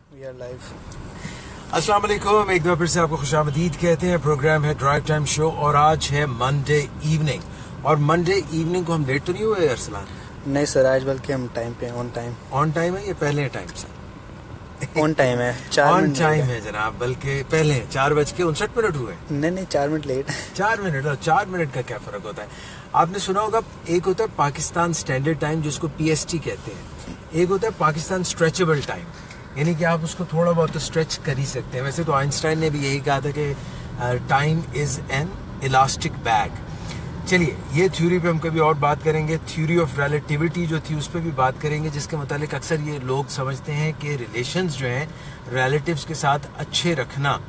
We are live. अस्सलाम वालेकुम, एक बार फिर से आपको खुशामदीद कहते हैं। प्रोग्राम है ड्राइव टाइम शो और आज है मंडे इवनिंग। और मंडे इवनिंग को हम लेट तो नहीं हुए अरसलान? नहीं सर, आज बल्कि हम टाइम पे ऑन टाइम। ऑन टाइम है, ये पहले टाइम से ऑन टाइम है, 4 ऑन मिनट टाइम है जनाब, बल्कि पहले 4:59 हुए। नहीं 4 मिनट लेट। 4 मिनट और 4 मिनट का क्या फर्क होता है? आपने सुना होगा, एक होता है पाकिस्तान स्टैंडर्ड टाइम जिसको PST कहते हैं, एक होता है पाकिस्तान स्ट्रेचेबल टाइम, यानी कि आप उसको थोड़ा बहुत तो स्ट्रेच कर ही सकते हैं। वैसे तो आइंस्टाइन ने भी यही कहा था कि time is an elastic bag. चलिए, ये थ्योरी पे हम कभी और बात करेंगे। थ्योरी ऑफ रिलेटिविटी जो थी उस पर भी बात करेंगे, जिसके मुतालिक अक्सर ये लोग समझते हैं कि रिलेशंस जो हैं रिलेटिव्स के साथ अच्छे रखना,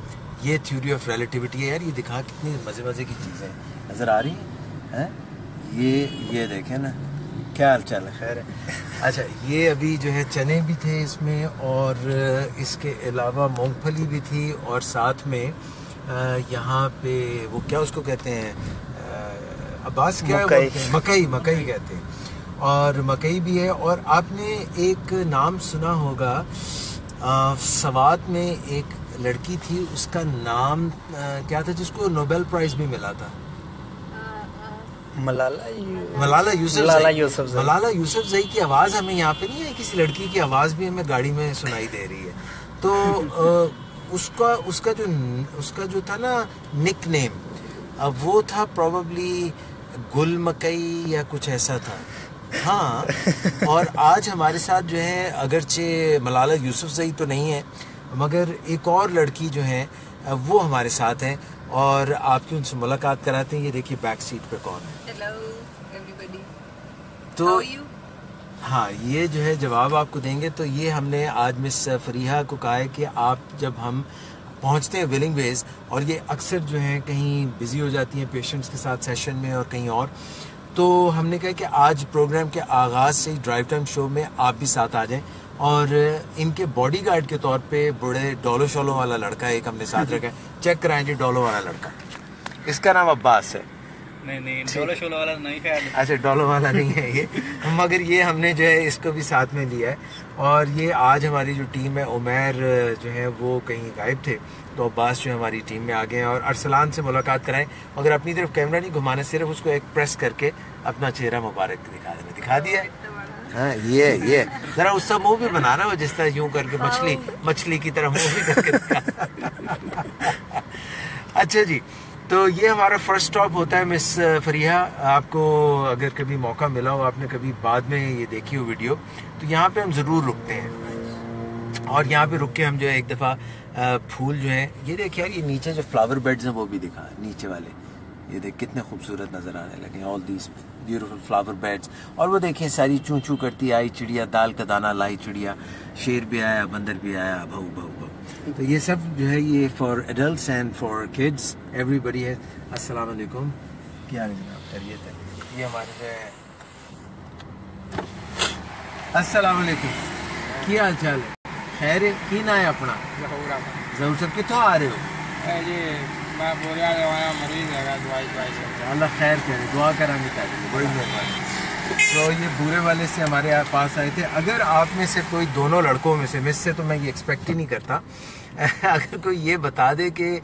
ये थ्योरी ऑफ रिलेटिविटी है। यार ये दिखा कितनी मज़े मज़े की चीज़ें नज़र आ रही हैं। ये देखें ना, क्या हाल चाल है? खैर है। अच्छा, ये अभी जो है चने भी थे इसमें, और इसके अलावा मूंगफली भी थी, और साथ में यहाँ पे वो क्या उसको कहते हैं, अब्बास क्या है, मकई कहते हैं, और मकई भी है। और आपने एक नाम सुना होगा, सवात में एक लड़की थी, उसका नाम क्या था जिसको नोबेल प्राइज भी मिला था? मलाला यूसुफजई की आवाज़ हमें यहाँ पे नहीं है, किसी लड़की की आवाज़ भी हमें गाड़ी में सुनाई दे रही है। तो उसका जो था ना निक नेम, अब वो था प्रोबेबली गुल मकई या कुछ ऐसा था। हाँ, और आज हमारे साथ जो है, अगरचे मलाला यूसुफजई तो नहीं है, मगर एक और लड़की जो है वो हमारे साथ हैं, और आपकी उनसे मुलाकात कराते हैं। ये देखिए बैक सीट पे कौन है। Hello everybody. तो हाँ, ये जो है जवाब आपको देंगे। तो ये हमने आज मिस फरीहा को कहा है कि आप, जब हम पहुंचते हैं विलिंग वेज, और ये अक्सर जो है कहीं बिजी हो जाती हैं पेशेंट्स के साथ सेशन में और कहीं और, तो हमने कहा कि आज प्रोग्राम के आगाज़ से ही ड्राइव टाइम शो में आप भी साथ आ जाएं। और इनके बॉडीगार्ड के तौर पे बड़े डोलो शोलो वाला लड़का एक हमने साथ रखा है। चेक कराएं जी, डोलो वाला लड़का, इसका नाम अब्बास है। नहीं डोलो शोलो वाला नहीं है। अच्छा, डोलो वाला नहीं है ये, मगर ये हमने जो है इसको भी साथ में लिया है। और ये आज हमारी जो टीम है, उमैर जो है वो कहीं गायब थे, तो अब्बास जो है हमारी टीम में आ गए हैं। और अरसलान से मुलाकात कराएं, मगर अपनी तरफ कैमरा नहीं घुमाना, सिर्फ उसको एक प्रेस करके अपना चेहरा मुबारक दिखा देना। दिखा दिया? हाँ, ये जरा उसका मुंह भी बनाना हो, जिस तरह यूं करके मछली की तरह मुंह भी करके। अच्छा जी, तो ये हमारा फर्स्ट स्टॉप होता है। मिस फरीहा, आपको अगर कभी मौका मिला हो, आपने कभी बाद में ये देखी हो वीडियो, तो यहाँ पे हम ज़रूर रुकते हैं। और यहाँ पे रुक के हम जो है एक दफ़ा फूल जो है, ये देखिए यार, ये नीचे जो फ्लावर बेड्स हैं वो भी दिखा, नीचे वाले ये देख कितने खूबसूरत नज़र आने लगे, all these beautiful flower beds. और वो देखिए सारी चूं चूं करती आई चिड़िया, दाल का दाना लाई चिड़िया, शेर भी आया, बंदर भी आया, भाऊ भाऊ भाऊ। तो ये सब जो है ये for adults and for kids, everybody है। अस्सलाम वालेकुम, क्या हाल है जनाब? खैरियत है? ये हमारे जो है, अस्सलाम वालेकुम, क्या हाल चाल है? खैर है? की ना है अपना? जरूर सर, कितों आ रहे हो? मैं बोरिया मरीज है, अल्लाह खैर करे, दुआ करानी चाहिए, बड़ी मेहरबानी। तो ये बुरे वाले से हमारे पास आए थे। अगर आप में से कोई, दोनों लड़कों में से, मिस से तो मैं ये एक्सपेक्ट ही नहीं करता, अगर कोई ये बता दे कि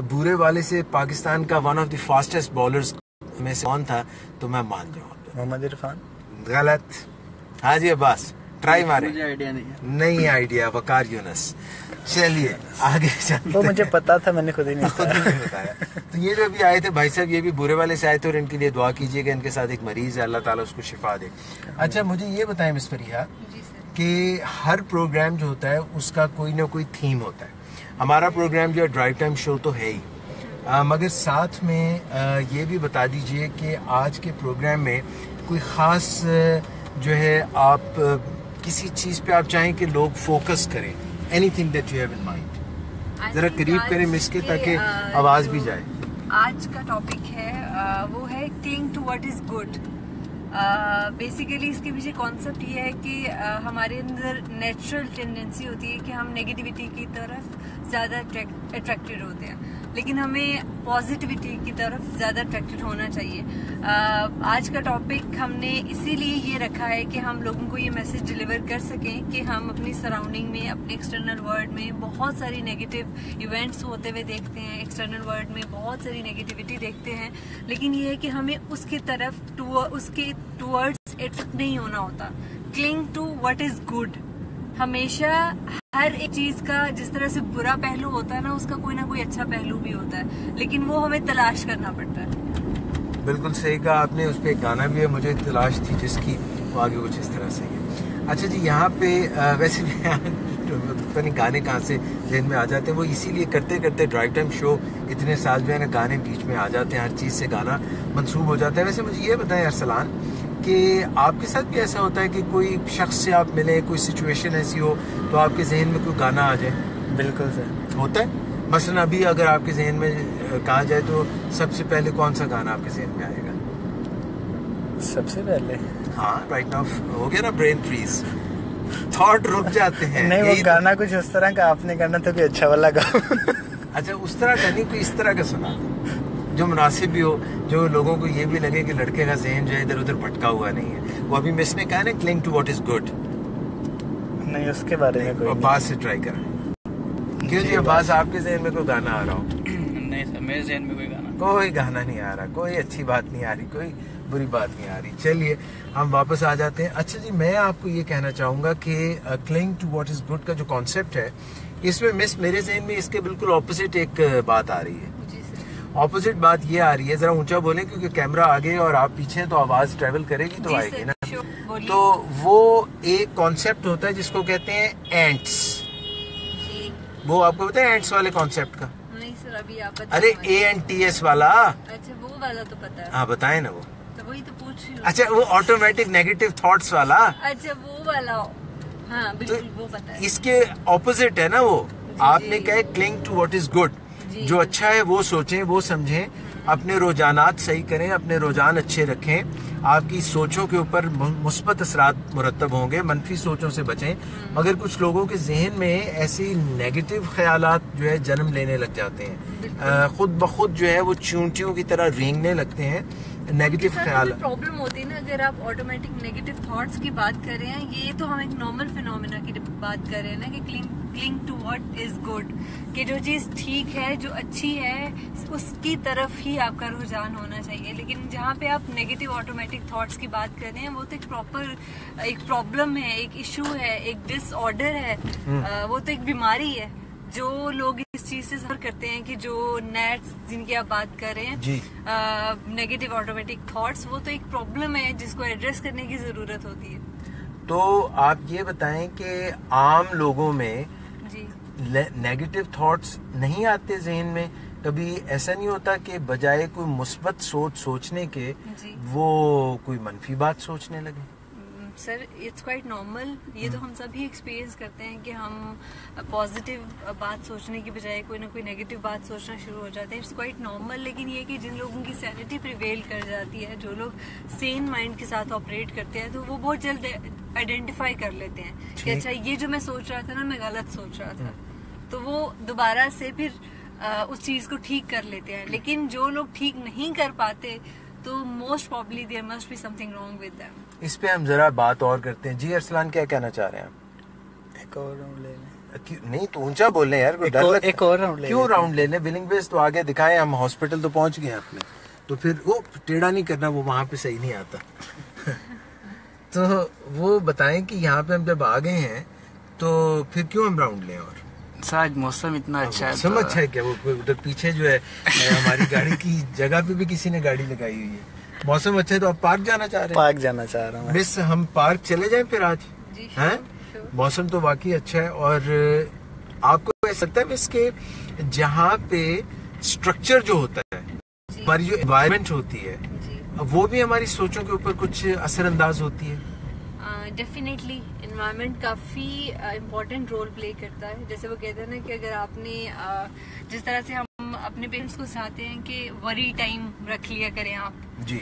बुरे वाले से पाकिस्तान का one of the fastest bowlers में से कौन था, तो मैं मान जाऊँ। मोहम्मद इरफान? गलत। हाँ जी अब्बास, ट्राई मारे। मुझे आइडिया नहीं आइडिया, वकार यूनस। चलिए आगे चलते हैं। वो मुझे पता था, मैंने खुद ही नहीं बताया। तो ये जो अभी आए थे भाई साहब, ये भी बुरे वाले से आए थे, और इनके लिए दुआ कीजिएगा, इनके साथ एक मरीज है, अल्लाह ताला उसको शिफा दे। अच्छा, मुझे ये बताएं मिस फरीहा कि हर प्रोग्राम जो होता है उसका कोई ना कोई थीम होता है। हमारा प्रोग्राम जो है ड्राइव टाइम शो तो है ही, मगर साथ में ये भी बता दीजिए कि आज के प्रोग्राम में कोई ख़ास जो है, आप किसी चीज़ पे आप चाहें कि लोग फोकस करें, anything that you have in mind, जरा करीब करें मिस के, ताकि आवाज़ भी जाए। आज का टॉपिक है वो है cling to what is good. Basically इसके पीछे कॉन्सेप्ट ये है कि हमारे अंदर नेचुरल टेंडेंसी होती है कि हम नेगेटिविटी की तरफ ज़्यादा अट्रैक्टेड होते हैं, लेकिन हमें पॉजिटिविटी की तरफ ज़्यादा अट्रैक्टेड होना चाहिए। आज का टॉपिक हमने इसीलिए ये रखा है कि हम लोगों को ये मैसेज डिलीवर कर सकें कि हम अपनी सराउंडिंग में, अपने एक्सटर्नल वर्ल्ड में बहुत सारी नेगेटिव इवेंट्स होते हुए देखते हैं, एक्सटर्नल वर्ल्ड में बहुत सारी नेगेटिविटी देखते हैं, लेकिन ये है कि हमें उसकी तरफ उसके टूवर्ड्स अट्रैक्ट नहीं होना होता। Cling to what is good. हमेशा हर एक चीज का जिस तरह से बुरा पहलू होता है ना, उसका कोई ना कोई अच्छा पहलू भी होता है, लेकिन वो हमें तलाश करना पड़ता है। बिल्कुल सही कहा आपने। उस पर एक गाना भी है, मुझे तलाश थी जिसकी, वो आगे कुछ इस तरह से है। अच्छा जी, यहाँ पे वैसे भी पता नहीं गाने कहाँ से जहन में आ जाते हैं। वो इसीलिए करते करते ड्राइव टाइम शो इतने साल जो है ना, गाने बीच में आ जाते हैं, हर चीज़ से गाना मंसूब हो जाता है। वैसे मुझे ये बताएं अरसलान कि आपके साथ भी ऐसा होता है कि कोई शख्स से आप मिले, कोई सिचुएशन ऐसी हो तो आपके जहन में कोई गाना आ जाए? बिल्कुल सर, होता है। मसलन अभी अगर आपके जहन में कहा जाए तो सबसे पहले कौन सा गाना आपके जहन में आएगा? सबसे पहले हाँ, राइट नाउ हो गया ना ब्रेन फ्रीज, थॉट रुक जाते हैं। नहीं, वो गाना कुछ उस तरह का आपने करना तो कोई अच्छा वाला गाओ। अच्छा, उस तरह का नहीं, कोई इस तरह का सुना जो मुनासिब भी हो, जो लोगों को ये भी लगे कि लड़के का जहन जो है इधर उधर भटका हुआ नहीं है। वो अभी मिसने कहा ना, cling to what is good. नहीं, उसके बारे में कोई अब्बास से ट्राई करें। क्यों जी अब्बास, आपके जहन में कोई गाना आ रहा हो? नहीं सर, मेरे जहन में कोई गाना नहीं आ रहा, कोई अच्छी बात नहीं आ रही, कोई बुरी बात नहीं आ रही। चलिए हम वापस आ जाते हैं। अच्छा जी, मैं आपको ये कहना चाहूँगा कि cling to what is good का जो कॉन्सेप्ट है, इसमें मिस मेरे जहन में इसके बिल्कुल ऑपोजिट एक बात आ रही है। ऑपोजिट बात ये आ रही है, जरा ऊंचा बोलें क्योंकि कैमरा आगे और आप पीछे, तो आवाज ट्रेवल करेगी तो आएगी ना। तो वो एक कॉन्सेप्ट होता है जिसको कहते हैं एंट्स। वो आपको पता है एंट्स वाले कॉन्सेप्ट का? नहीं सर, अभी आप अरे ANTS वाला। अच्छा, वो वाला तो पता है। हाँ बताए ना वो। तो वही तो पूछ रही हूँ। अच्छा, वो ऑटोमेटिक नेगेटिव थॉट्स वाला। अच्छा, वो वाला। हाँ बिल्कुल, वो पता है। इसके ऑपोजिट है ना वो। आपने कहा cling to what is good. जो अच्छा है वो सोचें, वो समझें, अपने रुझानात सही करें, अपने रुझान अच्छे रखें, आपकी सोचों के ऊपर मुस्बत असरात मुरतब होंगे, मनफी सोचों से बचें। मगर कुछ लोगों के जहन में ऐसी नेगेटिव ख्यालात जो है जन्म लेने लग जाते हैं, खुद ब खुद जो है वो चींटियों की तरह रेंगने लगते हैं नेगेटिव ख्याल। प्रॉब्लम होती है ना, अगर आप ऑटोमेटिक नेगेटिव थॉट्स की बात कर रहे हैं, ये तो हम एक नॉर्मल फिनोमेना की बात कर रहे हैं ना, कि cling to what is good, कि जो चीज ठीक है, जो अच्छी है, उसकी तरफ ही आपका रुझान होना चाहिए। लेकिन जहाँ पे आप नेगेटिव ऑटोमेटिक थॉट्स की बात कर रहे हैं, वो तो एक प्रॉब्लम है, एक इशू है, एक डिसऑर्डर है, वो तो एक बीमारी है। जो लोग इस चीज से सफर करते हैं कि जो नेट्स जिनकी आप बात कर रहे हैं, नेगेटिव ऑटोमेटिक थॉट्स, वो तो एक प्रॉब्लम है जिसको एड्रेस करने की जरूरत होती है। तो आप ये बताएं कि आम लोगों में जी नेगेटिव थॉट्स नहीं आते जहन में? कभी ऐसा नहीं होता कि बजाय कोई मुस्बत सोचने के वो कोई मनफी बात सोचने लगे? Sir, it's quite normal. ये तो हम सभी एक्सपीरियंस करते हैं कि हम पॉजिटिव बात सोचने की बजाय कोई ना कोई नेगेटिव बात सोचना शुरू हो जाते हैं। It's quite normal. लेकिन ये कि जिन लोगों की सैनिटी प्रिवेल कर जाती है, जो लोग सेन माइंड के साथ ऑपरेट करते हैं, तो वो बहुत जल्द आइडेंटिफाई कर लेते हैं कि अच्छा, ये जो मैं सोच रहा था ना, मैं गलत सोच रहा था, तो वो दोबारा से फिर उस चीज को ठीक कर लेते हैं। लेकिन जो लोग ठीक नहीं कर पाते, तो most probably there must be something wrong with them. इस पे हम जरा बात और करते हैं। जी अरसलान, क्या कहना चाह रहे हैं आप? एक और राउंड ले लें। नहीं तो ऊंचा बोलने यार, कोई डर लगता है। एक और राउंड ले। क्यों राउंड लेने? विलिंग बेस तो आगे दिखाएं, हम हॉस्पिटल तो पहुंच गए अपने, तो फिर वो टेढ़ा नहीं करना, वो वहां पे सही नहीं आता। तो वो बताएं कि यहाँ पे हम जब आ गए हैं तो फिर क्यों हम राउंड लें? और आज मौसम इतना अच्छा है। मौसम अच्छा है क्या? वो उधर पीछे जो है हमारी गाड़ी की जगह पे भी किसी ने गाड़ी लगाई हुई है। मौसम अच्छा है तो आप पार्क जाना चाह रहे हैं? पार्क जाना चाह रहा हूँ मिस, हम पार्क चले जाएं फिर आज? हैं? मौसम तो वाकई अच्छा है। और आपको ऐसा लगता है मिस के जहाँ पे स्ट्रक्चर जो होता है, हमारी जो एनवायरनमेंट होती है, वो भी हमारी सोचों के ऊपर कुछ असरअंदाज होती है? डेफिनेटली एनवायरनमेंट काफ़ी इम्पोर्टेंट रोल प्ले करता है। जैसे वो कहते हैं ना कि अगर आपने जिस तरह से हम अपने पेरेंट्स को चाहते हैं कि वरी टाइम रख लिया करें आप जी।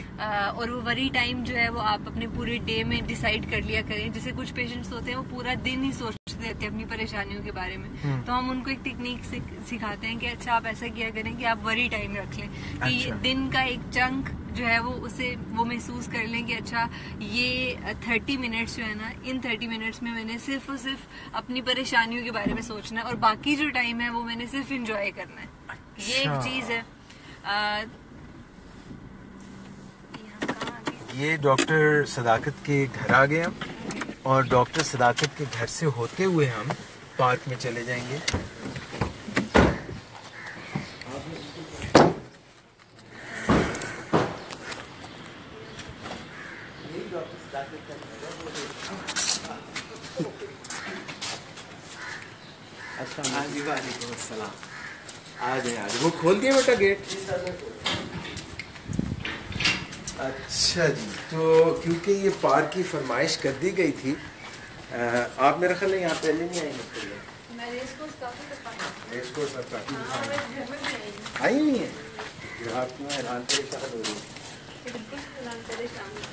और वो वरी टाइम जो है वो आप अपने पूरे डे में डिसाइड कर लिया करें। जैसे कुछ पेशेंट्स होते हैं वो पूरा दिन ही सोचते रहते हैं अपनी परेशानियों के बारे में, तो हम उनको एक टेक्निक सिखाते हैं कि अच्छा आप ऐसा किया करें कि आप वरी टाइम रख लें कि अच्छा। दिन का एक चंक जो है वो महसूस कर लें कि अच्छा ये 30 मिनट्स जो है ना, इन 30 मिनट्स में मैंने सिर्फ और सिर्फ अपनी परेशानियों के बारे में सोचना है और बाकी जो टाइम है वो मैंने सिर्फ इंजॉय करना है। ये एक चीज है। ये डॉक्टर सदाकत के घर आ गए हम, और डॉक्टर सदाकत के घर से होते हुए हम पार्क में चले जाएंगे। आ जाए वो खोल दिया बेटा गेट। अच्छा जी, तो क्योंकि ये पार्क की फरमाइश कर दी गई थी, आप मेरा ख्याल है यहाँ पहले नहीं आएंगे। आई नहीं है आपको हैरान परेशान हो रही है।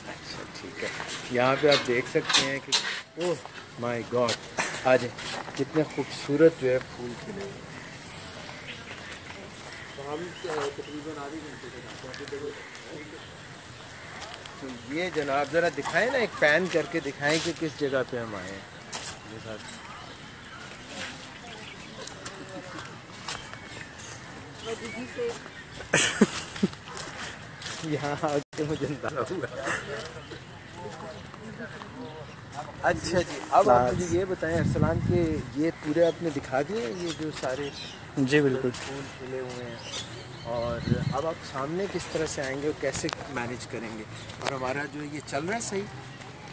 अच्छा ठीक है, यहाँ पे आप देख सकते हैं कि ओह माय गॉड, आज कितने खूबसूरत जो है फूल खिले। तो हम तकरीबन आधे घंटे तो ये जनाब ज़रा दिखाएं ना, एक पैन करके दिखाएं कि किस जगह पे हम आए हैं। यहाँ आके मुझे अंदाजा हुआ। अच्छा जी, अब आप मुझे ये बताएं अरसलान के ये पूरे आपने दिखा दिए ये जो सारे जी बिल्कुल फूल खिले हुए हैं, और अब आप सामने किस तरह से आएंगे और कैसे मैनेज करेंगे, और हमारा जो ये चल रहा है सही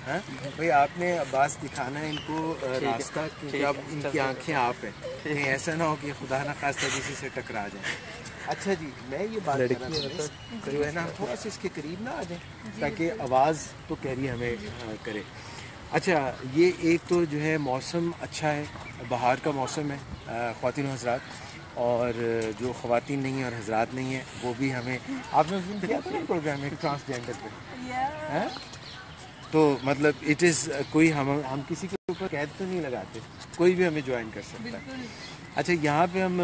है भाई? आपने अब्बास दिखाना है इनको रास्ता, क्योंकि अब इनकी आंखें आप हैं, कहीं ऐसा ना हो कि खुदा न खास्ता किसी से टकरा जाए। अच्छा जी, मैं ये बात कर रहा था तो जो है ना, हम थोड़ा सा इसके करीब ना आ जाएं ताकि आवाज़ तो कह रही हमें करे। अच्छा, ये एक तो जो है मौसम अच्छा है, बाहर का मौसम है ख़वातीन हज़रात, और जो ख़वातीन नहीं हैं और हज़रात नहीं हैं वो भी हमें, आपने उस दिन किया था ना प्रोग्राम एक ट्रांसजेंडर पे, हैं? तो मतलब इट इज़ कोई हम किसी के ऊपर कैद तो नहीं लगाते, कोई भी हमें ज्वाइन कर सकता है। अच्छा, यहाँ पे हम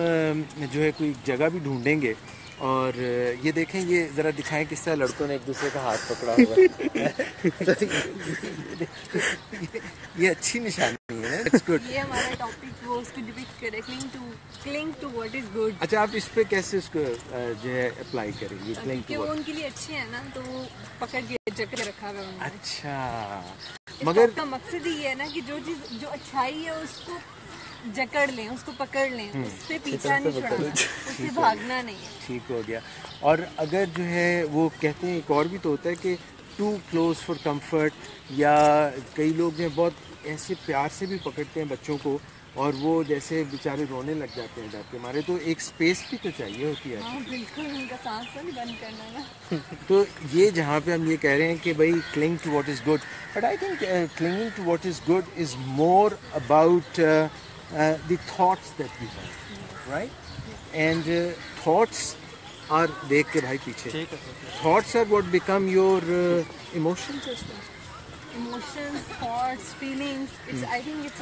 जो है कोई जगह भी ढूंढेंगे, और ये देखें, ये ज़रा दिखाएं किस तरह लड़कों ने एक दूसरे का हाथ पकड़ा हुआ है। ये अच्छी निशानी है, इट्स गुड। ये हमारा टॉपिक वो उसको डिपिक्ट करे, cling to what is good. अच्छा, आप इस पे कैसे उसको जो है अप्लाई करेंगे? क्लिंग क्योंकि वो उनके लिए अच्छे हैं ना, तो वो पकड़ के जकड़ रखा हुआ है उन्होंने। अच्छा, मगर का मकसद ही है ना कि जो चीज जो अच्छाई है उसको जकड़ लें, उसको पकड़ लें, उससे पीछा नहीं छुड़ाना, उससे भागना नहीं है। ठीक हो गया। और अगर जो है वो कहते हैं, एक और भी तो होता है कि टू क्लोज फॉर कंफर्ट, या कई लोग जो बहुत ऐसे प्यार से भी पकड़ते हैं बच्चों को, और वो जैसे बेचारे रोने लग जाते हैं डर के मारे, तो एक स्पेस भी तो चाहिए होती है। हाँ बिल्कुल, उनका सांस तो नहीं बंद करना ना। तो ये जहाँ पे हम ये कह रहे हैं कि भाई cling to what is good, but I think clinging to what is good is more about the thoughts that we have, right? And thoughts are, देख के भाई पीछे, thoughts are what become your emotions as well. Emotions, thoughts, feelings. It's I think it's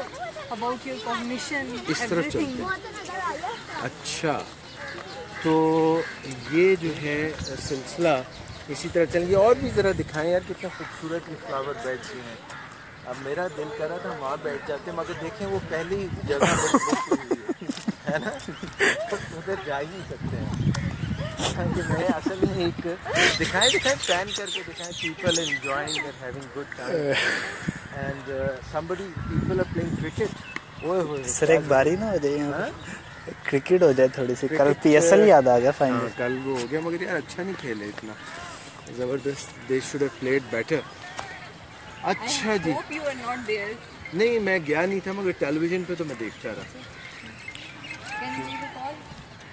about your cognition. इस तरफ चलते हैं। अच्छा, तो ये जो है सिलसिला इसी तरह चलेंगे। और भी ज़रा दिखाएं यार, कितना खूबसूरत ये फ्लावर बेड्स हैं। अब मेरा दिल कर रहा था वहाँ बैठ जाते, मगर देखें वो पहली जगह है ना, उधर जा ही नहीं सकते हैं। कि मैं असल में एक दिखाएं प्लान करके दिखाएं, people enjoying and having good time, and somebody people are playing cricket. ओए होए सर, एक बारी ना हो जाए यहाँ क्रिकेट हो जाए थोड़ी सी। कल PSL याद आ गया फाइनल। कल वो हो गया, मगर यार अच्छा नहीं खेले इतना ज़बरदस्त। They should have played better. अच्छा जी, नहीं मैं गया नहीं था, मगर टेलीविज़न पे तो मैं देखता रहा।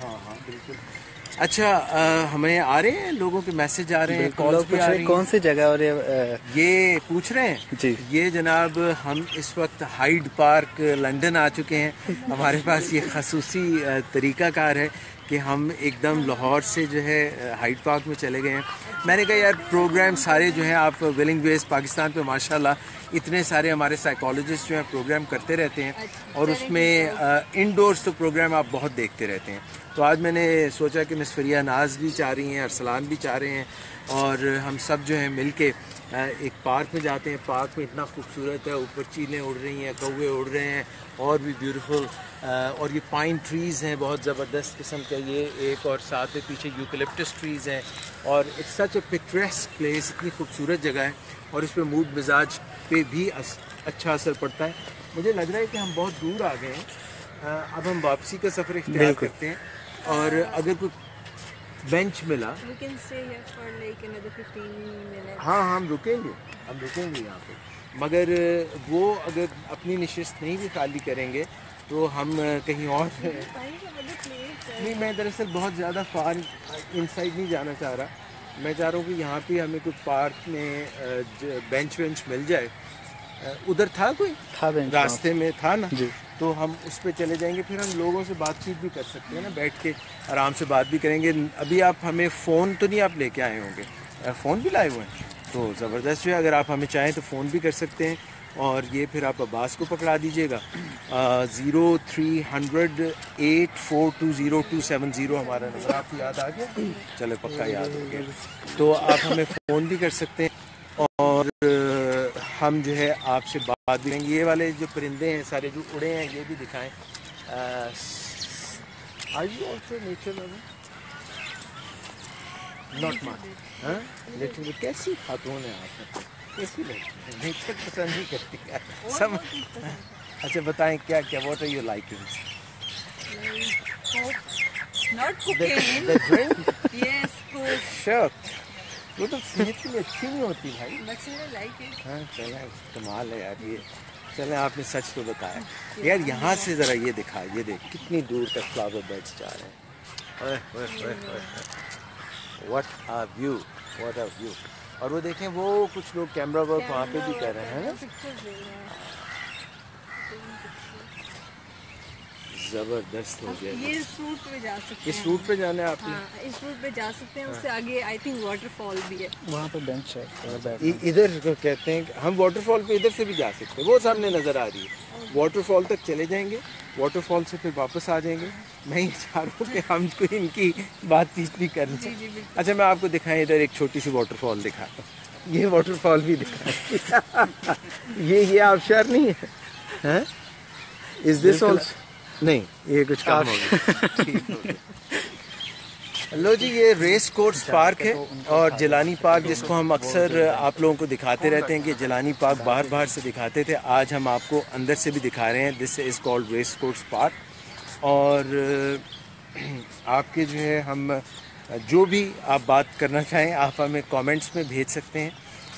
हाँ हाँ बिल्कुल। अच्छा, हमें आ रहे हैं, लोगों के मैसेज आ रहे हैं, बिल्कुल, कॉल्स लोग भी पूछ आ रहे रही हैं कौन सी जगह और ये पूछ रहे हैं जी। ये जनाब हम इस वक्त हाइड पार्क लंदन आ चुके हैं। हमारे पास ये खसूसी तरीक़ाकार है कि हम एकदम लाहौर से जो है हाइड पार्क में चले गए हैं। मैंने कहा यार प्रोग्राम सारे जो हैं आप विलिंग वेज पाकिस्तान पे माशाल्लाह इतने सारे हमारे साइकोलॉजिस्ट जो हैं प्रोग्राम करते रहते हैं और उसमें इंडोर्स तो प्रोग्राम आप बहुत देखते रहते हैं। तो आज मैंने सोचा कि मिस फरिया नाज भी चाह रही हैं, अरसलान भी चाह रहे हैं और हम सब जो है मिल के एक पार्क में जाते हैं। पार्क में इतना खूबसूरत है, ऊपर चीलें उड़ रही हैं, कौवे उड़ रहे हैं और भी ब्यूटीफुल, और ये पाइन ट्रीज़ हैं बहुत ज़बरदस्त किस्म का, ये एक और साथ में पीछे यूकलिप्टस ट्रीज़ हैं और it's such A picturesque place. इतनी खूबसूरत जगह है और इस पर मूड मिजाज पे भी अच्छा असर पड़ता है। मुझे लग रहा है कि हम बहुत दूर आ गए हैं, अब हम वापसी का सफ़र इख्तियार करते हैं और अगर कोई बेंच मिला हाँ हम रुकेंगे यहाँ पे, मगर वो अगर अपनी नशिस्त नहीं भी खाली करेंगे तो हम कहीं और नहीं, मैं दरअसल बहुत ज़्यादा फार इनसाइड नहीं जाना चाह रहा। मैं चाह रहा हूँ कि यहाँ पे हमें कोई पार्क में बेंच मिल जाए। उधर था कोई बेंच रास्ते में था ना जी। तो हम उस पर चले जाएंगे, फिर हम लोगों से बातचीत भी कर सकते हैं ना, बैठ के आराम से बात भी करेंगे। अभी आप हमें फ़ोन तो नहीं आप लेके आए होंगे, फ़ोन भी लाए हुए हैं तो ज़बरदस्त जो है, अगर आप हमें चाहें तो फ़ोन भी कर सकते हैं। और ये फिर आप अब्बास को पकड़ा दीजिएगा, 0300 8420270 हमारा नंबर आपको याद आ गया? चलो पक्का याद हो गया। तो आप हमें फ़ोन भी कर सकते हैं और हम जो है आपसे बात भी करेंगे। ये वाले जो परिंदे हैं सारे जो उड़े हैं ये भी दिखाएं। Are you also nature lover? Not much, लेकिन कैसी खातून है आप, कैसी नेचर पसंद नहीं करती है सब। अच्छा बताएं क्या क्या, what are your likings? Not cooking. The drink? Yes, cook. Shit. वो तो सेहत के लिए अच्छी नहीं होती भाई। But I like it. हाँ चले, कमाल है यार ये। चले आपने सच तो बताया यार, यहाँ से ज़रा ये दिखा, ये देख कितनी दूर तक फ्लावर बेड्स जा रहे हैं। What a view, what a view. और वो देखें वो कुछ लोग कैमरा वर्क वहाँ पे भी कर रहे हैं ना, जबरदस्त हो गया। ये इस रूट पे जा सकते हैं। इस रूट पे जाना है आपने? हाँ, इस रूट पे जा सकते हैं। उससे आगे आई थिंक वाटरफॉल भी है। वहाँ पे बेंच है। इधर को कहते हैं कि हम वाटरफॉल पे इधर से भी जा सकते हैं, वो सामने नज़र आ रही है। वाटरफॉल तक चले जाएंगे, वाटरफॉल से फिर वापस आ जाएंगे। मैं ये चाह रहा हूँ कि हम तो इनकी बातचीत भी कर लें। अच्छा मैं आपको दिखाएं, इधर एक छोटी सी वाटरफॉल दिखाता हूँ, ये वाटरफॉल भी दिखाएं। ये आबशार नहीं है? Is this also? नहीं, ये कुछ काम हो गया। ठीक हो गया। लो जी, ये रेस कोर्स पार्क है और जिलानी पार्क जिसको हम अक्सर आप लोगों को दिखाते रहते हैं कि जिलानी पार्क बाहर से दिखाते थे, आज हम आपको अंदर से भी दिखा रहे हैं। This is called race course park. और आपके जो है हम जो भी आप बात करना चाहें आप हमें कमेंट्स में भेज सकते हैं।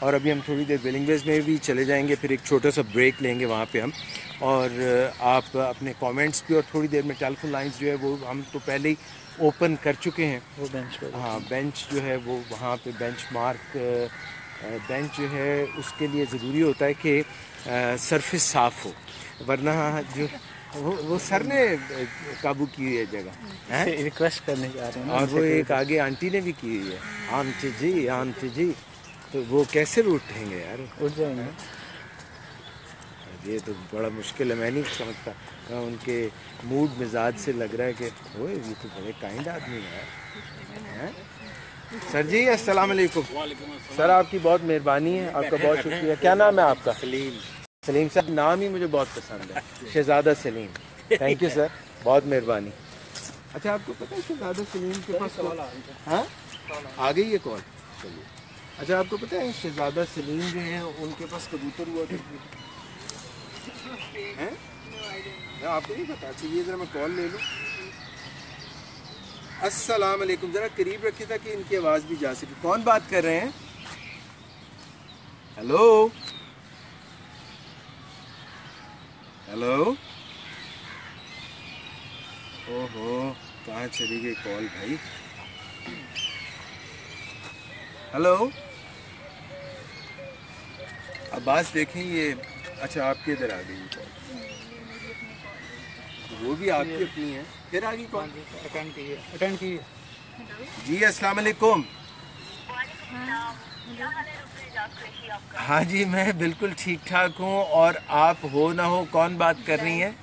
और अभी हम थोड़ी देर विलिंग वेज में भी चले जाएंगे, फिर एक छोटा सा ब्रेक लेंगे वहाँ पे हम, और आप अपने कमेंट्स भी, और थोड़ी देर में टेलीफोन लाइंस जो है वो हम तो पहले ही ओपन कर चुके हैं। वो बेंच पे, हाँ बेंच जो है वो वहाँ पे बेंच मार्क बेंच जो है उसके लिए ज़रूरी होता है कि सरफेस साफ़ हो, वरना जो वो सर ने काबू की हुई है जगह, रिक्वेस्ट करने जा रहे हैं। और वो एक आगे आंटी ने भी की हुई है, आंटी जी, तो वो कैसे उठेंगे यार? उठ जाएंगे। ये तो बड़ा मुश्किल है, मैं नहीं समझता। उनके मूड मिजाज से लग रहा है कि ओए ये तो बड़े काइंड आदमी है। सर जी अस्सलाम वालेकुम। सर आपकी बहुत मेहरबानी है, आपका बहुत शुक्रिया। क्या नाम है आपका? सलीम साहब, नाम ही मुझे बहुत पसंद है, शहजादा सलीम। थैंक यू सर, बहुत मेहरबानी। अच्छा आपको पता है शहजादा सलीम के पास हाँ आ गई है कॉल? चलिए। अच्छा आपको पता है शहजादा सलीम जो है उनके पास कबूतर हुआ हैं? आपको नहीं पता? अच्छा ये ज़रा मैं कॉल ले लूँ। अस्सलाम वालेकुम, ज़रा करीब रखे ताकि इनकी आवाज़ भी जा सके। कौन बात कर रहे हैं? Hello hello. ओहो कहाँ चली गई कॉल भाई? हेलो अब्बास, देखें ये, अच्छा आपके इधर आ गई, वो भी आपकी अपनी है, फिर आ गई कौन? अटेंड कीजिए। जी अस्सलाम वालेकुम। हाँ जी, मैं बिल्कुल ठीक ठाक हूँ, और आप हो ना हो, कौन बात कर रही हैं?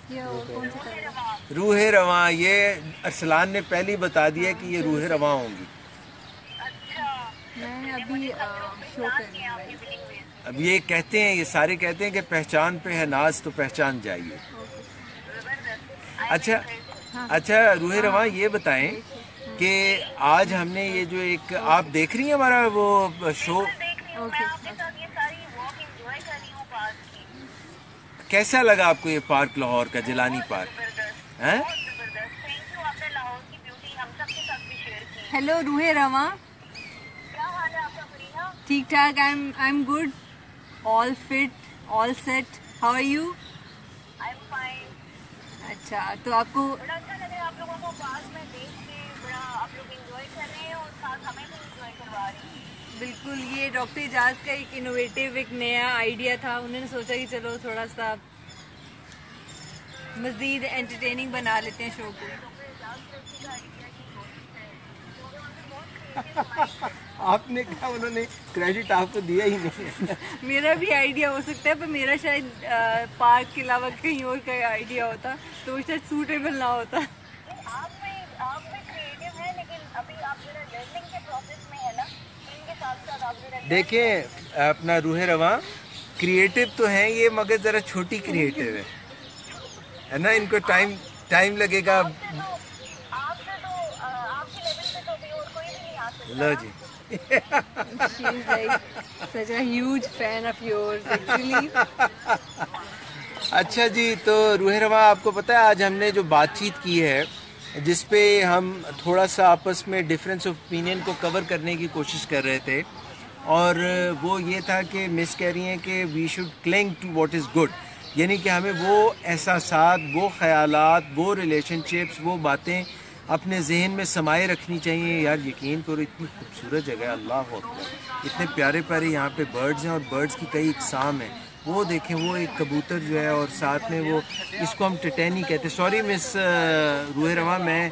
रूहे रवां, ये अरसलान ने पहले ही बता दिया कि ये रूहे रवां होंगी। मैं अभी शो कर रही हूँ। अब ये कहते हैं, ये सारे कहते हैं कि पहचान पे है नाज तो पहचान जाइए। अच्छा अच्छा रूहे रवां, ये बताएं कि आज हमने ये जो एक, आप देख रही हैं हमारा वो शो, कैसा लगा आपको ये पार्क लाहौर का, जिलानी पार्क हैं? हेलो रूहे रवां, ठीक ठाक। I am good, all fit, all set. How are you? अच्छा, तो आपको बड़ा अच्छा लग रहा है आप लोगों को पार्क में देख के, बड़ा आप लोग एंजॉय कर रहे हैं और साथ हमें भी एंजॉय करवा रही हैं। बिल्कुल, ये डॉक्टर इजाज का एक इनोवेटिव, एक नया आइडिया था। उन्होंने सोचा कि चलो थोड़ा सा मजीद एंटरटेनिंग बना लेते हैं शो को। आपने कहा, उन्होंने क्रेडिट आपको दिया ही नहीं। मेरा भी आइडिया हो सकता है, पर मेरा शायद पार्क के अलावा कहीं और का आइडिया होता तो वो शायद सूटेबल ना होता। आप में क्रिएटिव है, लेकिन अभी आप जरा लर्निंग के प्रोसेस में है ना, इनके साथ साथ आप जरा देखें अपना रूहे रवां, क्रिएटिव तो हैं ये, मगर ज़रा छोटी क्रिएटिव है ना, इनको टाइम लगेगा। आपसे तो आपके लेवल पे तो अभी और कोई भी नहीं आ सकता। लो जी। She is like such a huge fan of yours actually. अच्छा जी, तो रूहे रवां, आपको पता है आज हमने जो बातचीत की है, जिस पे हम थोड़ा सा आपस में डिफरेंस ऑफ ओपिनियन को कवर करने की कोशिश कर रहे थे, और वो ये था कि मिस कह रही हैं कि we should cling to what is good, यानी कि हमें वो एहसासात, वो ख़यालात, वो रिलेशनशिप्स, वो बातें अपने जहन में समाये रखनी चाहिए। यार यकीन करो, इतनी खूबसूरत जगह है, अल्लाह अकबर, इतने प्यारे प्यारे यहाँ पे बर्ड्स हैं, और बर्ड्स की कई इकसाम हैं। वो देखें, वो एक कबूतर जो है, और साथ में वो, इसको हम टिटैनी कहते हैं। सॉरी मिस रूहे रवां, मैं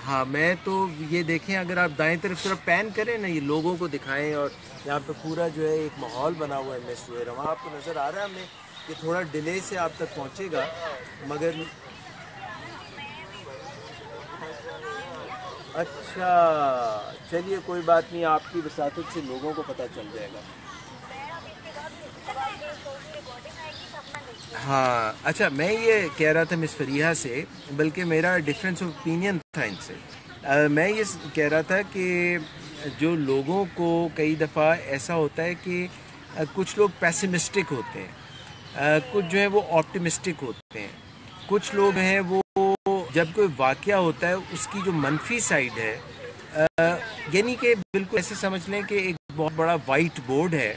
हाँ, मैं तो ये देखें, अगर आप दाएं तरफ थोड़ा पैन करें ना, ये लोगों को दिखाएं, और यहाँ पे पूरा जो है एक माहौल बना हुआ है। मिस रूहे रवां, आपको नज़र आ रहा है हमें कि थोड़ा डिले से आप तक पहुँचेगा, मगर अच्छा चलिए कोई बात नहीं, आपकी वसातत से लोगों को पता चल जाएगा। हाँ अच्छा, मैं ये कह रहा था मिस फरीहा से, बल्कि मेरा डिफरेंस ऑफ ओपिनियन था इनसे। मैं ये कह रहा था कि जो लोगों को कई दफ़ा ऐसा होता है कि कुछ लोग पेसिमिस्टिक होते हैं, कुछ जो है वो ऑप्टिमिस्टिक होते हैं। कुछ लोग हैं वो जब कोई वाक़या होता है उसकी जो मनफी साइड है, यानी कि बिल्कुल ऐसे समझ लें कि एक बहुत बड़ा वाइट बोर्ड है,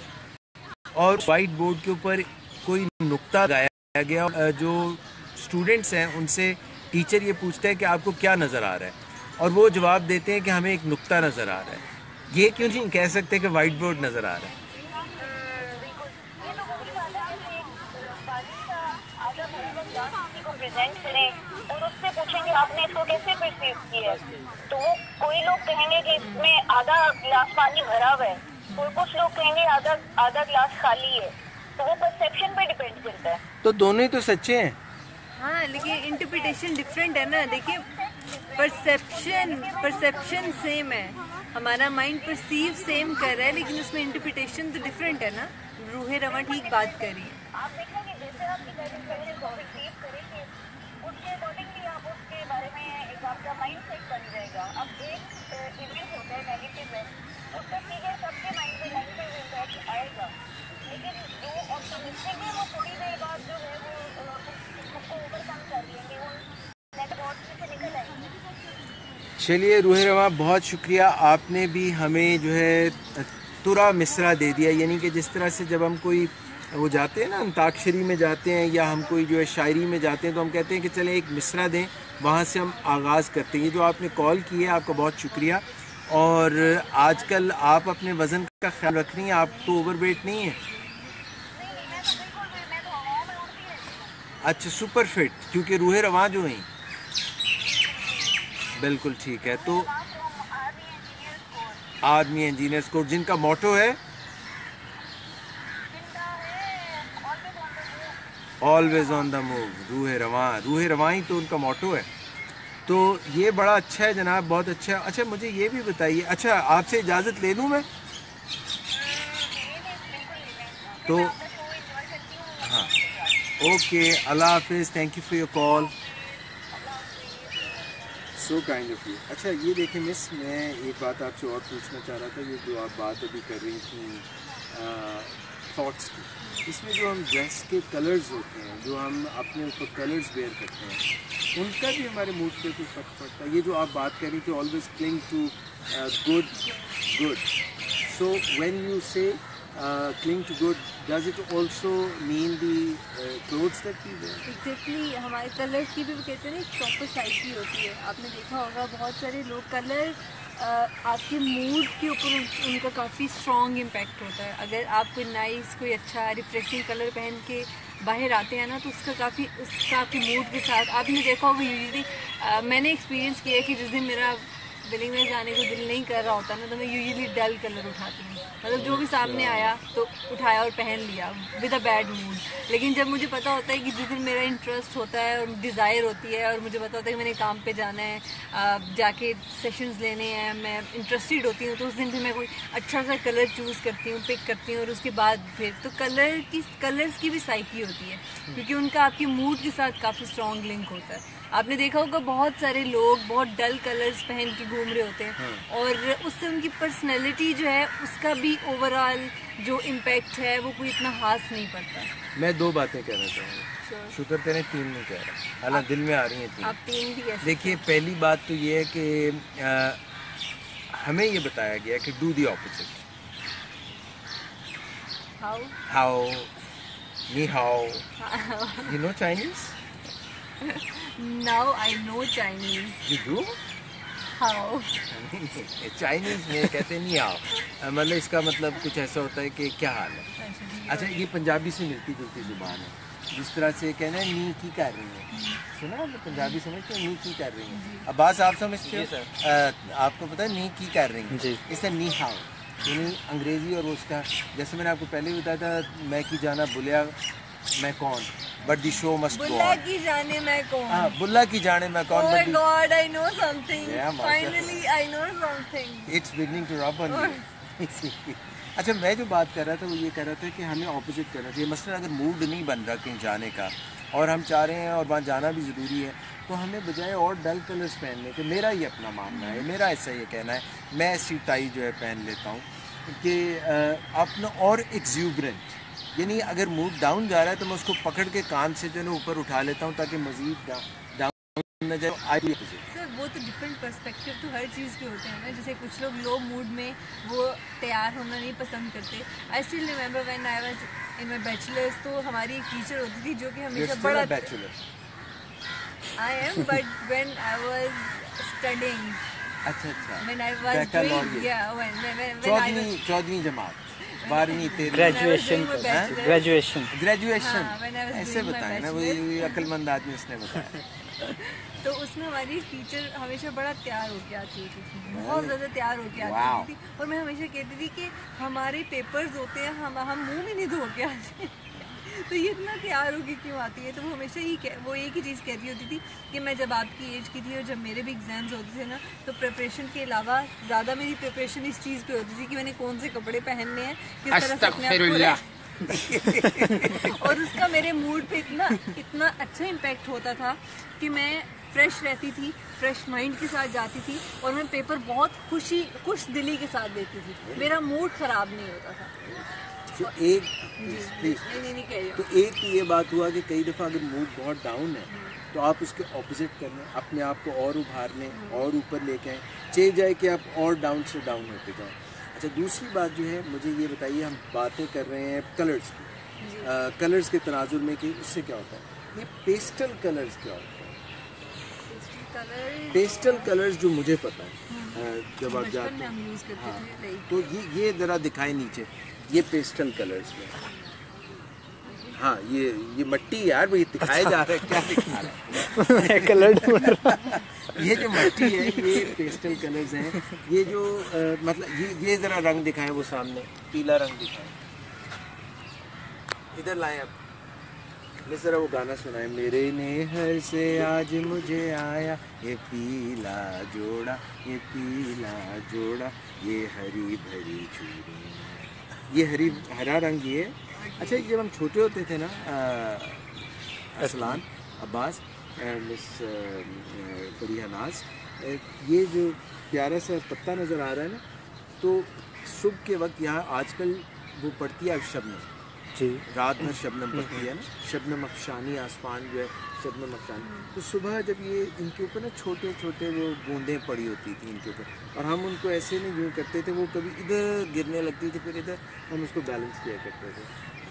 और वाइट बोर्ड के ऊपर कोई नुक्ता लगाया गया, जो स्टूडेंट्स हैं उनसे टीचर ये पूछता है कि आपको क्या नज़र आ रहा है, और वो जवाब देते हैं कि हमें एक नुक्ता नज़र आ रहा है। ये क्यों नहीं कह सकते कि वाइट बोर्ड नज़र आ रहा है? प्रेजेंट करें और उससे पूछेंगे आपने इसको कैसे परसीव किया, तो वो कोई लोग कहेंगे कि इसमें आधा गिलास पानी भरा हुआ है, और कुछ लोग कहेंगे आधा गिलास खाली है। तो वो परसेप्शन पे डिपेंड करता है। तो दोनों ही तो सच्चे हैं। हाँ, लेकिन इंटरप्रिटेशन डिफरेंट है ना। देखिए, परसेप्शन सेम है, हमारा माइंड परसीव सेम कर रहा है, लेकिन उसमें इंटरप्रिटेशन तो डिफरेंट है ना। रूहे रवां ठीक बात करी। आप देखेंगे जैसे आपकी परसेप्शन को रिसीव करेंगे, उसके अकॉर्डिंगली आप उसके बारे में एक आपका माइंड सेट बन जाएगा। अब एक इवेंट होता है नेगेटिव है, उसका सीधे सबके माइंड में नेगेटिव इम्पैक्ट आएगा, लेकिन जो ऑप्टिमिस्टिक है वो थोड़ी देर बाद जो है वो उसको ओवरकम कर लेंगे, वो नेगेटिव से निकल आएंगे। चलिए रूहे रवां, बहुत शुक्रिया, आपने भी हमें जो है तुरा मिसरा दे दिया। यानी कि जिस तरह से जब हम कोई वो जाते हैं ना, अंताक्षरी में जाते हैं, या हम कोई जो है शायरी में जाते हैं, तो हम कहते हैं कि चलें एक मिसरा दें, वहाँ से हम आगाज़ करते हैं। ये जो आपने कॉल की है, आपका बहुत शुक्रिया। और आजकल आप अपने वज़न का ख्याल रख रही हैं, आप तो ओवरवेट नहीं है? अच्छा, सुपर फिट, क्योंकि रूहे रवां जो हैं। बिल्कुल ठीक है। तो आर्मी इंजीनियर्स कोर्स, जिनका मोटो है ऑलवेज ऑन द मूव, रूहे रवां ही तो उनका मोटो है। तो ये बड़ा अच्छा है जनाब, बहुत अच्छा है। अच्छा, मुझे ये भी बताइए, अच्छा आपसे इजाज़त ले लूँ मैं? तो हाँ, ओके, अल्लाह हाफिज़, thank you for your call, so kind of you. अच्छा, ये देखें मिस, मैं एक बात आपसे और पूछना चाह रहा था। ये जो आप बात अभी कर रही थी थॉट्स की, इसमें जो हम ड्रेस के कलर्स होते हैं, जो हम अपने ऊपर कलर्स वेयर करते हैं, उनका भी हमारे मूड पे कुछ फर्क पड़ता है। ये जो आप बात कर रही थी, always cling to good, so when you say cling to good, does it also mean the clothes that we wear? Exactly, हमारे कलर्स की भी कहते हैं ना, एक प्रॉपर साइकी होती है। आपने देखा होगा बहुत सारे लोग कलर आपके मूड के ऊपर उनका काफ़ी स्ट्रॉन्ग इम्पैक्ट होता है। अगर आप कोई नाइस, कोई अच्छा रिफ्रेशिंग कलर पहन के बाहर आते हैं ना, तो उसका आपके मूड के साथ, आपने देखा होगा यूजुअली, मैंने एक्सपीरियंस किया कि जिस दिन मेरा बिलिंग में जाने को दिल नहीं कर रहा होता ना, तो मैं यूजुअली डल कलर उठाती हूँ। मतलब जो भी सामने आया तो उठाया और पहन लिया विद अ बैड मूड। लेकिन जब मुझे पता होता है कि जिस दिन मेरा इंटरेस्ट होता है और डिज़ायर होती है और मुझे पता होता है कि मैंने काम पे जाना है, जाके सेशंस लेने हैं, मैं इंटरेस्टेड होती हूँ, तो उस दिन भी मैं कोई अच्छा सा कलर चूज़ करती हूँ, पिक करती हूँ। और उसके बाद फिर तो कलर्स की भी साइकी होती है, क्योंकि उनका आपके मूड के साथ काफ़ी स्ट्रॉन्ग लिंक होता है। आपने देखा होगा बहुत सारे लोग बहुत डल कलर्स पहन के घूम रहे होते हैं, और उससे उनकी पर्सनैलिटी जो है, उसका भी ओवरऑल जो इम्पैक्ट है वो कोई इतना खास नहीं पड़ता। मैं दो बातें कहना चाहूँगा, शुक्र तेरे तीन नहीं कह रहा, हालांकि दिल में आ रही हैं तीन। आप तीन भी ऐसे देखिए, पहली बात तो ये है कि हमें ये बताया गया कि do the opposite. How knee how, you know Chinese? Now I know Chinese. You do? How? Chinese में कहते नहीं आओ, मतलब इसका मतलब कुछ ऐसा होता है कि क्या हाल है। अच्छा, ये पंजाबी से मिलती जुलती जुबान है। जिस तरह से कहना है नी की कर रही है, सुना आप पंजाबी समझते हैं, नी की कर रही है। अब्बास आप समझते हो? आपको पता है नी की कर रही है जी। इससे नी हाउ, यानी अंग्रेजी और उसका, जैसे मैंने आपको पहले भी बताया था, मैं की जाना बुलिया मैं कौन, but the show must go Bulla on. की जाने मैं कौन? हाँ, बुल्ला की जाने मैं कौन। Oh my God, I know something. Yeah, Finally, I know something. It's beginning to rub on you. अच्छा, मैं जो बात कर रहा था वो ये कह रहा था कि हमें ऑपोजिट करना चाहिए। मसलन अगर मूड नहीं बन रहा कहीं जाने का और हम चाह रहे हैं और वहाँ जाना भी ज़रूरी है, तो हमें बजाय और डल कलर्स पहनने के, मेरा ये अपना मानना है, मेरा ऐसा ये कहना है, मैं ऐसी टाई जो है पहन लेता हूँ कि अपना और एक्सूबरेंट, यानी अगर मूड डाउन जा रहा है तो मैं उसको पकड़ के कान से जो है ऊपर उठा लेता हूँ ताकि मजीद डाउन न जाए। सर, वो तो डिफरेंट पर्सपेक्टिव तो हर चीज़ के होते हैं ना। जैसे कुछ लोग लो मूड में वो तैयार होना नहीं पसंद करते। I still remember when I was in my bachelors, तो हमारी एक टीचर होती थी जो कि हमेशा बड़ा bachelor I am, but when I was studying, अच्छा व्हेन आई वाज डूइंग, या व्हेन चौदहवीं जमात, 12वीं 13वीं, ग्रेजुएशन ऐसे बताए ना, वही अक्लमंद आदमी उसने बताया। तो उसमें हमारी टीचर हमेशा बड़ा तैयार होके आती होती थी, बहुत ज़्यादा तैयार होके आती होती थी। और मैं हमेशा कहती थी कि हमारे पेपर्स होते हैं, हम मुंह भी नहीं धो के आते तो ये इतना तैयार होके क्यों आती है? तो वो हमेशा वो एक ही चीज़ कहती होती थी कि मैं जब आपकी एज की थी और जब मेरे भी एग्जाम्स होते थे ना, तो प्रिपरेशन के अलावा ज़्यादा मेरी प्रिपरेशन इस चीज़ पे होती थी कि मैंने कौन से कपड़े पहनने हैं, किस तरह से अपने आप को और उसका मेरे मूड पे इतना अच्छा इम्पैक्ट होता था कि मैं फ्रेश रहती थी, फ्रेश माइंड के साथ जाती थी और मैं पेपर बहुत खुश दिली के साथ देती थी, मेरा मूड ख़राब नहीं होता था। तो एक तो एक ये बात हुआ कि कई दफ़ा अगर मूड बहुत डाउन है तो आप उसके ऑपोजिट कर लें, अपने आप को और उभार लें और ऊपर लेके आएँ, चाहिए जाए कि आप और डाउन से डाउन होते जाएँ। अच्छा, दूसरी बात जो है, मुझे ये बताइए, हम बातें कर रहे हैं कलर्स की, कलर्स के तनाजुर में कि उससे क्या होता है, ये पेस्टल कलर्स क्या होता है? पेस्टल कलर्स जो मुझे पता है जब आप जाते बचपन में हम यूज करते हाँ, थे लाइक तो ये जरा दिखाए नीचे, ये पेस्टल कलर्स में। हाँ ये मट्टी यार भाई दिखाया जा रहा है, क्या दिखा रहा है? कलर्ड ये जो मट्टी है ये पेस्टल कलर्स हैं। ये जो मतलब ये जरा रंग दिखाएं, वो सामने पीला रंग दिखाएं, इधर लाएं आप। मैं जरा वो गाना सुनाए, मेरे नेहर से आज मुझे आया ये पीला जोड़ा, ये पीला जोड़ा, ये हरी भरी चूड़ी, ये हरा रंग ये। अच्छा जब हम छोटे होते थे ना अरसलान, अब्बास, मिस फरीहा नाज, ये जो प्यारा सा पत्ता नज़र आ रहा है ना, तो सुबह के वक्त यहाँ आजकल वो पड़ती है शबनम जी, रात में शबनम पड़ती है ना, शबनम अफशानी, आसमान जो है शबनम अफशानी। तो सुबह जब ये इनके ऊपर ना छोटे छोटे वो बूंदें पड़ी होती थी इनके ऊपर, और हम उनको ऐसे नहीं यूँ करते थे, वो कभी इधर गिरने लगती थी, फिर इधर हम उसको बैलेंस किया करते थे।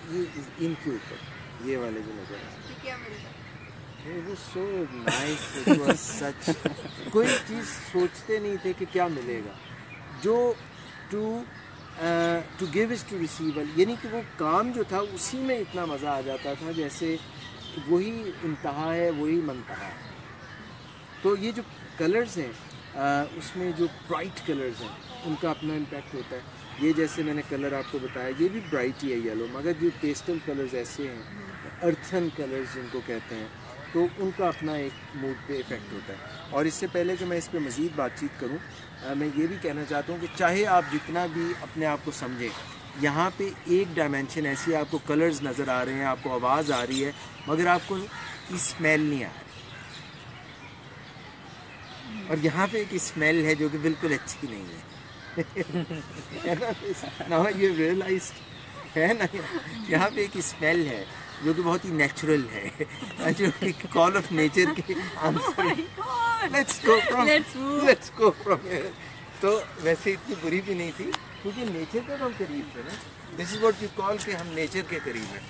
ये इनके ऊपर ये वाले जो नजर आए, क्या मिलेगा? वो so nice, it was such. कोई चीज़ सोचते नहीं थे कि क्या मिलेगा, जो to give is to receive, यानी कि वो काम जो था उसी में इतना मज़ा आ जाता था जैसे वही इंतहा है, वही मंतहा है। तो ये जो कलर्स हैं उसमें जो ब्राइट कलर्स हैं उनका अपना इम्पैक्ट होता है। ये जैसे मैंने कलर आपको बताया, ये भी ब्राइट ही है येलो, मगर जो पेस्टल कलर्स ऐसे हैं, अर्थन कलर्स जिनको कहते हैं, तो उनका अपना एक मूड पे इफ़ेक्ट होता है। और इससे पहले कि मैं इस पर मज़ीद बातचीत करूं, मैं ये भी कहना चाहता हूं कि चाहे आप जितना भी अपने आप को समझें, यहाँ पे एक डायमेंशन ऐसी है, आपको कलर्स नज़र आ रहे हैं, आपको आवाज़ आ रही है, मगर आपको स्मेल नहीं आ रही। और यहाँ पे एक स्मेल है जो कि बिल्कुल अच्छी नहीं है ना, ये रियलाइज है ना, यहाँ पे एक स्मेल है जो कि बहुत ही नेचुरल है, जो कि कॉल ऑफ नेचर के answer. Let's go from here. तो वैसे इतनी बुरी भी नहीं थी, क्योंकि नेचर के तो हम करीब थे ना। This is what you call कि हम नेचर के करीब हैं।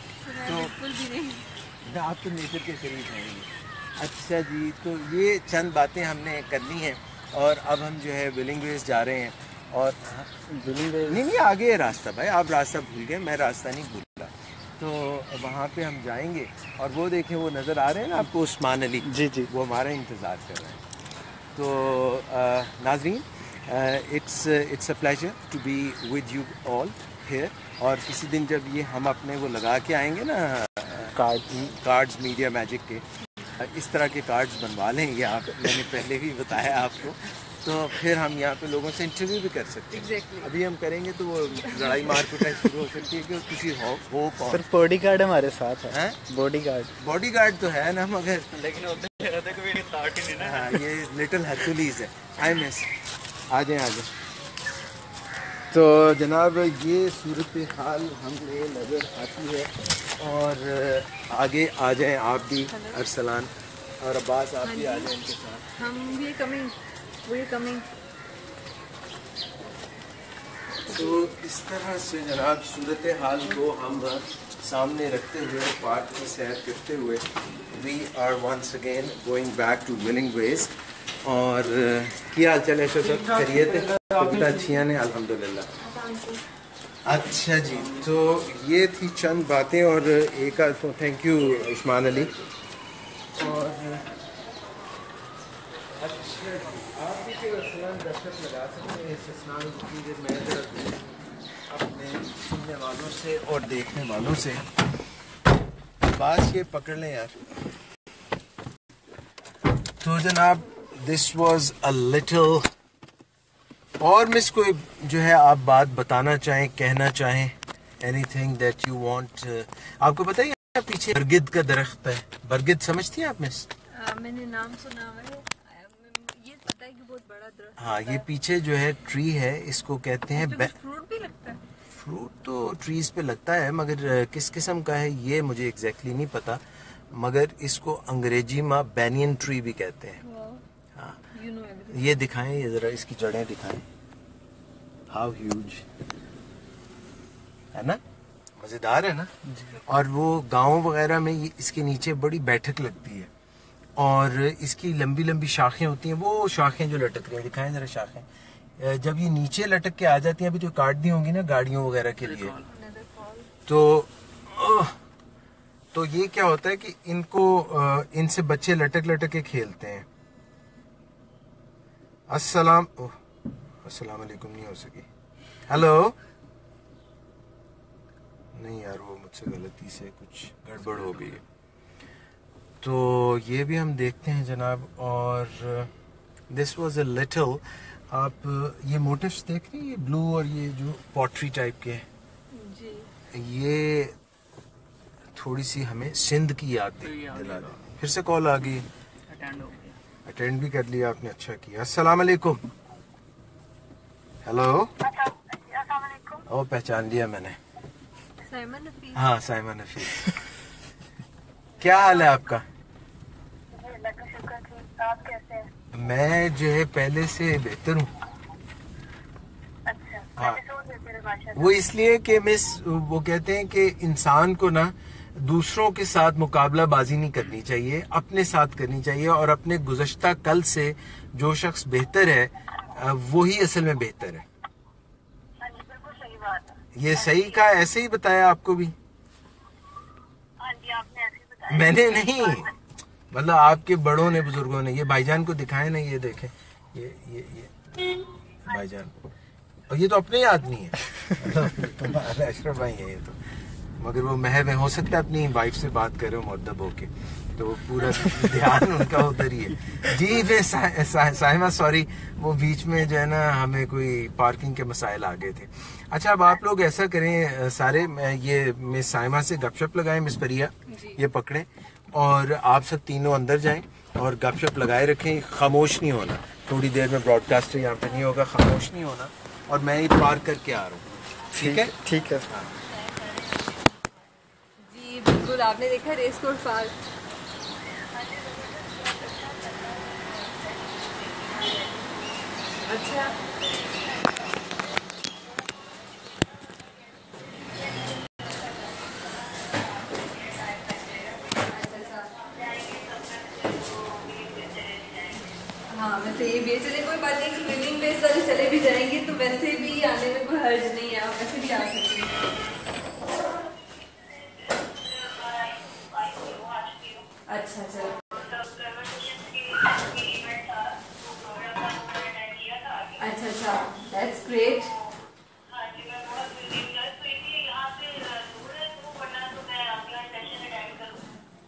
तो बिल्कुल भी नहीं। आप तो नेचर के करीब हैं। अच्छा जी, तो ये चंद बातें हमने करनी है, और अब हम जो है विलिंग वेज जा रहे हैं। और नहीं आगे है रास्ता, भाई आप रास्ता भूल गए, मैं रास्ता नहीं भूला। तो वहाँ पे हम जाएंगे, और वो देखें, वो नज़र आ रहे हैं ना आपको, उस्मान अली जी जी, वो हमारा इंतज़ार कर रहे हैं। तो नाज़रीन, it's a pleasure to be with you all here. और किसी दिन जब ये हम अपने वो लगा के आएंगे ना कार्ड्स मीडिया मैजिक के, इस तरह के कार्ड्स बनवा लें, ये आप मैंने पहले भी बताया आपको, तो फिर हम यहाँ पे लोगों से इंटरव्यू भी कर सकते हैं। अभी हम करेंगे तो वो लड़ाई मार कुटाई शुरू हो सकती है कि किसी हो सर बॉडी गार्ड हमारे साथ है। हैं? बॉडी गार्ड तो है ना, मगर लेकिन हाँ, ये लिटिल हरकुलीज है। हाय मिस, आ जाए। तो जनाब, ये सूरत हाल हमें नज़र आती है, और आगे आ जाएं आप भी, अरसलान और अब्बास, आप भी आ जाएं इनके साथ। हम भी कमिंग, वी कमिंग। तो इस तरह से जनाब सूरत हाल को हम सामने रखते हुए, पार्क की सैर करते हुए, we are once again going back to Willing Ways. और क्या हाल चाल है सब? खैरियत है? कविता अच्छी ने? अल्हम्दुलिल्लाह। अच्छा जी, तो ये थी चंद बातें, और एक थैंक यू उस्मान अली। और अच्छा जी, आप भी कोई असलान दस्तक लगा सकते हैं इस स्नान की, जब मैं अपने सुनने वालों से और देखने वालों से बात ये पकड़ लें यार। तो जनाब, दिस वाज अ लिटिल, और मिस कोई जो है आप बात बताना चाहें, कहना चाहें, एनीथिंग दैट यू वांट। आपको पता है पीछे बरगद का दरख्त है, बरगद समझती हैं आप मिस? मैंने नाम सुना हुआ है, ये पता है कि बहुत बड़ा दरख्त। हाँ, ये पीछे जो है ट्री है, इसको कहते हैं फ्रूट भी लगता है। फ्रूट तो ट्रीज पे लगता है, मगर किस किस्म का है ये मुझे एग्जैक्टली नहीं पता, मगर इसको अंग्रेजी में बैनियन ट्री भी कहते हैं। हाँ, ये दिखाएं, ये जरा इसकी जड़ें दिखाएं, हाउ ह्यूज है ना, मजेदार है ना। और वो गांव वगैरह में इसके नीचे बड़ी बैठक लगती है, और इसकी लंबी लंबी शाखें होती हैं, वो शाखें जो लटक रही हैं, दिखाएं जरा शाखें। जब ये नीचे लटक के आ जाती हैं, अभी तो काट दी होंगी ना गाड़ियों वगैरह के लिए, तो ये क्या होता है कि इनको इनसे बच्चे लटक लटक के खेलते हैं। अस्सलाम वालेकुम नहीं हो सकी। हेलो, नहीं यार वो मुझसे गलती से कुछ गड़बड़ हो गई है। तो ये भी हम देखते हैं जनाब। और दिस वाज अ लिटिल, आप ये मोटिव्स देख रही हैं, ब्लू और ये जो पॉटरी टाइप के हैं, ये थोड़ी सी हमें सिंध की याद दिला दे। फिर से कॉल आ गई, अटेंड भी कर लिया आपने, अच्छा किया। अस्सलाम वालेकुम। हेलो, ओ पहचान लिया मैंने, साइमन हफीज। हाँ साइमन हफीज। क्या हाल है आपका? आप कैसे हैं? मैं जो है पहले से बेहतर हूँ। अच्छा, हाँ। मेरे माशाल्लाह। वो इसलिए कि मिस वो कहते हैं कि इंसान को ना दूसरों के साथ मुकाबला बाजी नहीं करनी चाहिए, अपने साथ करनी चाहिए। और अपने गुज़श्ता कल से जो शख्स बेहतर है वही असल में बेहतर है। हाँ जी, बिल्कुल सही बात है। ये सही कहा, ऐसे ही बताया आपको भी? हाँ जी, आपने ऐसे ही बताया। मैंने नहीं, मतलब आपके बड़ों ने, बुजुर्गों ने। ये भाईजान को दिखाए ना, ये देखें, ये भाईजान, और ये तो अपने ही आदमी है, तुम्हारा अशरफ भाई है ये तो, मगर वो महव है, हो सकता है अपनी वाइफ से बात करे मुअद्दब होके, तो पूरा ध्यान उनका उधर ही है। जी मैं साहिमा सॉरी, वो बीच में जो है ना हमें कोई पार्किंग के मसाइल आ गए थे। अच्छा, अब आप लोग ऐसा करें सारे, ये मिस साहिमा से गपशप लगाएं, मिस परिया ये पकड़ें, और आप सब तीनों अंदर जाएं और गपशप लगाए रखें, खामोश नहीं होना। थोड़ी देर में ब्रॉडकास्टर यहाँ पे नहीं होगा, खामोश नहीं होना, और मैं ही पार करके आ रहा हूँ, ठीक है? ठीक है। जी बिल्कुल, आपने देखा रेस कोर्स पार्क? अच्छा, हाँ वैसे ये भी चले, कोई बात नहीं कि विलिंग बेस वाले चले भी जाएंगे तो वैसे भी आने में कोई हर्ज नहीं है, आप वैसे भी आ सकते हैं। अच्छा अच्छा अच्छा अच्छा, दैट्स ग्रेट।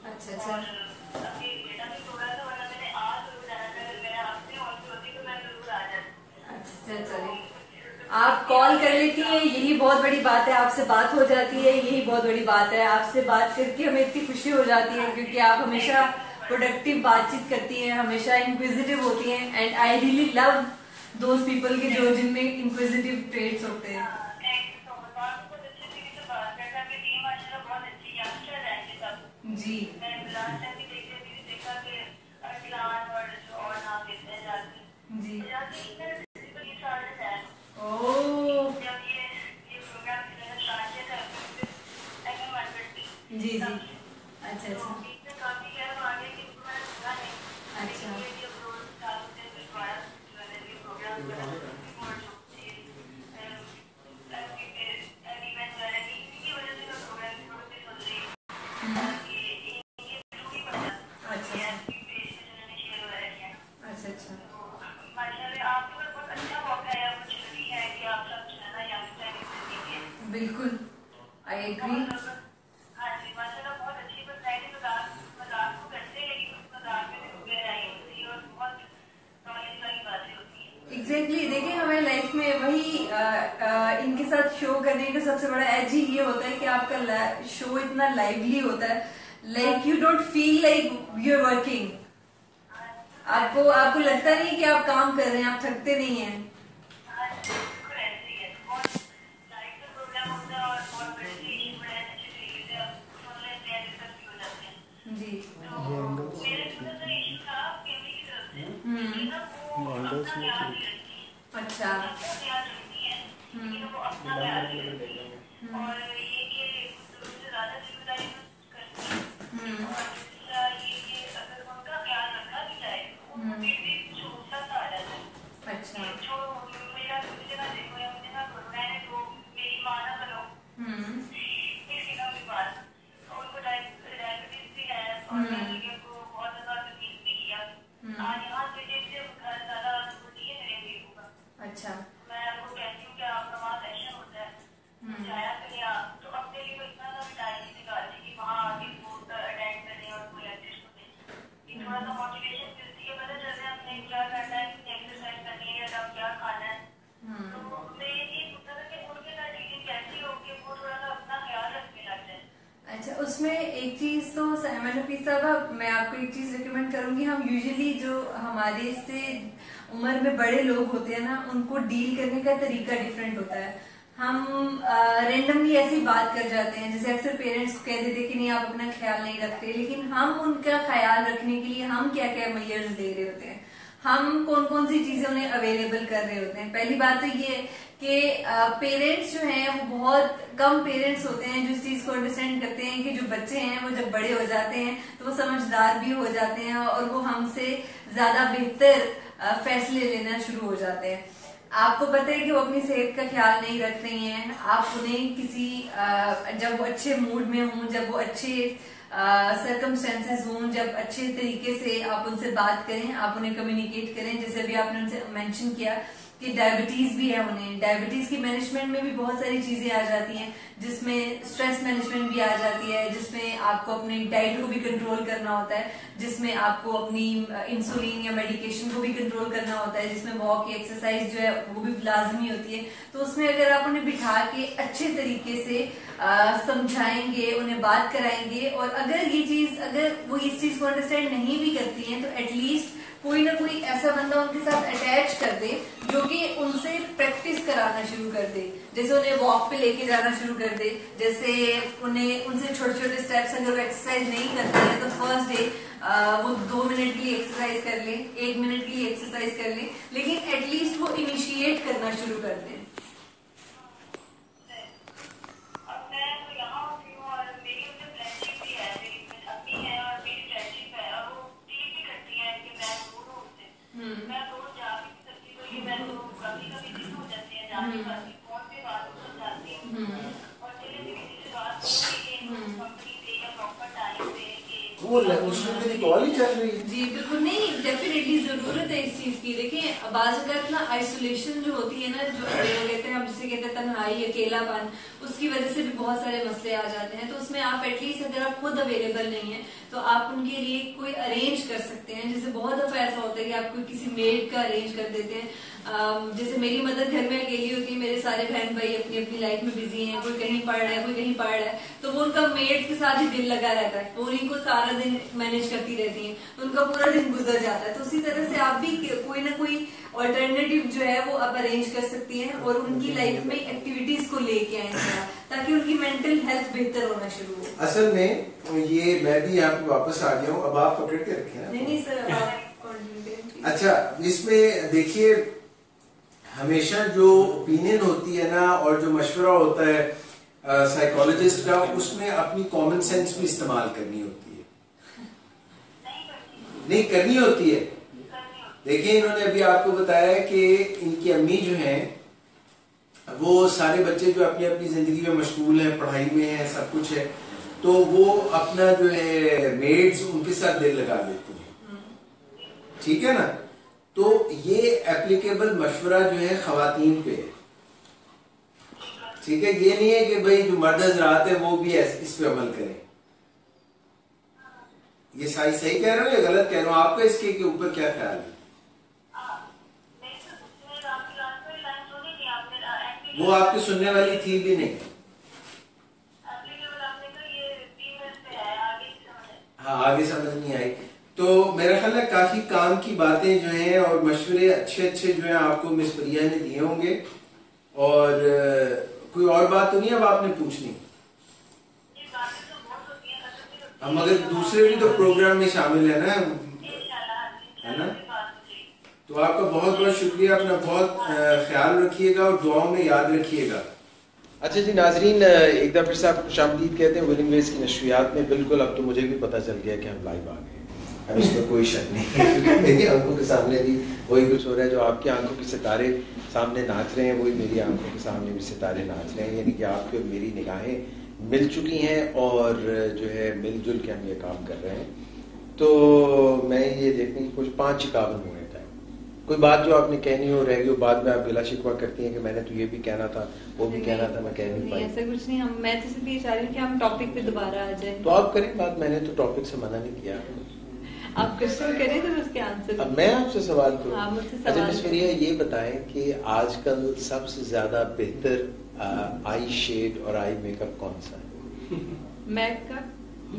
अच्छा अच्छा अच्छा, चलिए आप कॉल कर लेती हैं, यही बहुत बड़ी बात है। आपसे बात हो जाती है, यही बहुत बड़ी बात है। आपसे बात करके हमें इतनी खुशी हो जाती है, क्योंकि आप हमेशा प्रोडक्टिव बातचीत करती हैं, हमेशा इंक्विजिटिव होती हैं, and I really love those people के जो जिनमें इंक्विजिटिव ट्रेट्स होते हैं। जी जी ओह जी जी, अच्छा अच्छा अच्छा अच्छा अच्छा, बिल्कुल आई एग्री। एग्जैक्टली, देखिए हमारी लाइफ में वही इनके साथ शो करने का सबसे बड़ा एज ही ये होता है कि आपका शो इतना लाइवली होता है, like you don't feel like you are working. आपको आपको लगता नहीं कि आप काम कर रहे हैं, आप थकते नहीं हैं। जी अच्छा थोड़ा सा मोटिवेशन मिलती है, पता चलता है आपने क्या करना है, कितनी एक्सरसाइज करनी है या क्या खाना है। तो मैं ये पूछना था कि उठ के ना डीलिंग कैसी हो कि वो थोड़ा सा अपना ख्याल रखने लग जाए। अच्छा, उसमें एक चीज तो सहमत हफीज साहब, मैं आपको एक चीज रिकमेंड करूंगी। हम यूजुअली जो हमारे से उम्र में बड़े लोग होते हैं ना, उनको डील करने का तरीका डिफरेंट होता है। हम रेंडमली ऐसी बात कर जाते हैं, जैसे अक्सर पेरेंट्स को कह देते हैं कि नहीं आप अपना ख्याल नहीं रखते, लेकिन हम उनका ख्याल रखने के लिए हम क्या क्या मेजर्स ले रहे होते हैं, हम कौन कौन सी चीजें उन्हें अवेलेबल कर रहे होते हैं। पहली बात तो ये कि पेरेंट्स जो हैं वो बहुत कम पेरेंट्स होते हैं जो इस चीज को अंडरस्टैंड करते हैं कि जो बच्चे हैं वो जब बड़े हो जाते हैं तो वो समझदार भी हो जाते हैं और वो हमसे ज्यादा बेहतर फैसले लेना शुरू हो जाते हैं। आपको पता है कि वो अपनी सेहत का ख्याल नहीं रख रही हैं, आप उन्हें किसी जब वो अच्छे मूड में हों, जब वो अच्छे सर्कमस्टेंसेस हों, जब अच्छे तरीके से आप उनसे बात करें, आप उन्हें कम्युनिकेट करें। जैसे अभी आपने उनसे मेंशन किया कि डायबिटीज भी है, उन्हें डायबिटीज की मैनेजमेंट में भी बहुत सारी चीजें आ जाती हैं, जिसमें स्ट्रेस मैनेजमेंट भी आ जाती है, जिसमें आपको अपनी डाइट को भी कंट्रोल करना होता है, जिसमें आपको अपनी इंसुलिन या मेडिकेशन को भी कंट्रोल करना होता है, जिसमें वॉक या एक्सरसाइज जो है वो भी लाजमी होती है। तो उसमें अगर आप उन्हें बिठा के अच्छे तरीके से समझाएंगे, उन्हें बात कराएंगे, और अगर वो इस चीज को अंडरस्टैंड नहीं भी करती हैं तो एटलीस्ट कोई ना कोई ऐसा बंदा उनके साथ अटैच कर दे जो कि उनसे प्रैक्टिस कराना शुरू कर दे। जैसे उन्हें वॉक पे लेके जाना शुरू कर दे, जैसे उनसे छोटे छोटे स्टेप्स, अगर वो एक्सरसाइज नहीं करते हैं तो फर्स्ट डे वो 2 मिनट के लिए एक्सरसाइज कर ले, 1 मिनट के लिए एक्सरसाइज कर ले, लेकिन एटलीस्ट वो इनिशिएट करना शुरू कर दे। मैं रोज जा भी नहीं सकती, तो ये मैं तो कभी कभी दिन हो जाते हैं जाने पाती, फोन पे बात तो जाती हूँ और चले भी किसी से बात करूँगी कंपनी पे या प्रॉपर टाइम पे वो उसमें मेरी कॉल ही चल रही है। जी बिल्कुल नहीं, डेफिनेटली जरूरत है इस चीज की। देखिए बाज़ अगर ना आइसोलेशन जो होती है ना, जो कहते हैं हम जिसे कहते हैं तन्हाई, अकेलापन, उसकी वजह से भी बहुत सारे मसले आ जाते हैं। तो उसमें आप एटलीस्ट अगर आप खुद अवेलेबल नहीं है तो आप उनके लिए कोई अरेंज कर सकते हैं। जैसे बहुत दफा ऐसा होता है कि आप कोई किसी मेड का अरेंज कर देते हैं। जैसे मेरी मदर घर में अकेली होती है, मेरे सारे बहन भाई अपनी अपनी लाइफ में बिजी हैं, कोई कहीं पढ़ रहा है, कोई कहीं पढ़ रहा है, तो वो उनका मेड्स के साथ ही दिल लगा रहता है, वो उन्हीं को सारा दिन मैनेज करती रहती हैं, तो उनका पूरा दिन गुजर जाता है। तो उसी तरह से आप भी कोई ना कोई ऑल्टरनेटिव जो है वो आप अरेंज कर सकती हैं और उनकी लाइफ में एक्टिविटीज को लेके आए ताकि उनकी मेंटल हेल्थ बेहतर होना शुरू हो। असल में ये मैं भी यहाँ पे वापस आ गया हूँ, अब आप पकड़ के रखे ना। नहीं सर, आप कंटिन्यू। अच्छा, इसमें देखिए हमेशा जो ओपिनियन होती है ना और जो मशवरा होता है साइकोलॉजिस्ट का, उसमें अपनी कॉमन सेंस भी इस्तेमाल करनी होती है, नहीं करनी होती है। देखिए इन्होंने अभी आपको बताया कि इनकी अम्मी जो हैं वो सारे बच्चे जो अपनी अपनी जिंदगी में मशगूल हैं, पढ़ाई में हैं, सब कुछ है, तो वो अपना जो है मेड्स उनके साथ दिल लगा लेती हैं, ठीक है ना। तो ये एप्लीकेबल मशवरा जो है खवातीन पे है, ठीक है। ये नहीं है कि भाई जो मर्द हजरात है वो भी इस पे अमल करें। ये सही कह रहे हो या गलत कह रहे हो? आपका इसके ऊपर क्या ख्याल है? वो आपकी सुनने वाली थी भी नहीं। हाँ, आगे समझ नहीं आई। तो मेरा ख्याल है काफी काम की बातें जो हैं और मशवरे अच्छे अच्छे जो हैं आपको मिस प्रिया ने दिए होंगे। और कोई और बात तो नहीं अब आपने पूछनी? हम अगर दूसरे भी तो प्रोग्राम में शामिल है ना। तो आपका बहुत बहुत शुक्रिया, अपना बहुत ख्याल रखिएगा और दुआओं में याद रखिएगा। अच्छा जी नाजरीन, एक दफा फिर से आपको खुशामदीद कहते हैं विलिंग वेज की नशरियात में। बिल्कुल अब तो मुझे भी पता चल गया कि हम लाइव आ गए, अब इसमें कोई शक नहीं। मेरी आंखों के सामने भी वही कुछ हो रहा है, जो आपकी आंखों के सितारे सामने नाच रहे हैं वही मेरी आंखों के सामने भी सितारे नाच रहे हैं। यानी कि आपकी और मेरी निगाहें मिल चुकी हैं और जो है मिलजुल के हम ये काम कर रहे हैं। तो मैं ये देखने की कुछ 5 हुए थे, कोई बात जो आपने कहनी हो रह गई हो, बाद में आप गिला शिकवा करती हैं कि मैंने तो ये भी कहना था, वो भी कहना था, मैं कह नहीं पाई। ऐसा कुछ नहीं, मैं तो सिर्फ ये चाह रही हूँ कि हम टॉपिक पे दोबारा आ जाएं। तो आप करें बात, मैंने तो टॉपिक से मना नहीं किया। आप क्वेश्चन करें तो उसके आंसर। अब मैं आपसे सवाल करूं। हाँ, मुझसे अच्छा सवाल मिस फरिया, ये बताएं कि आजकल सबसे ज्यादा बेहतर आई शेड और आई मेकअप कौन सा है? मैक का।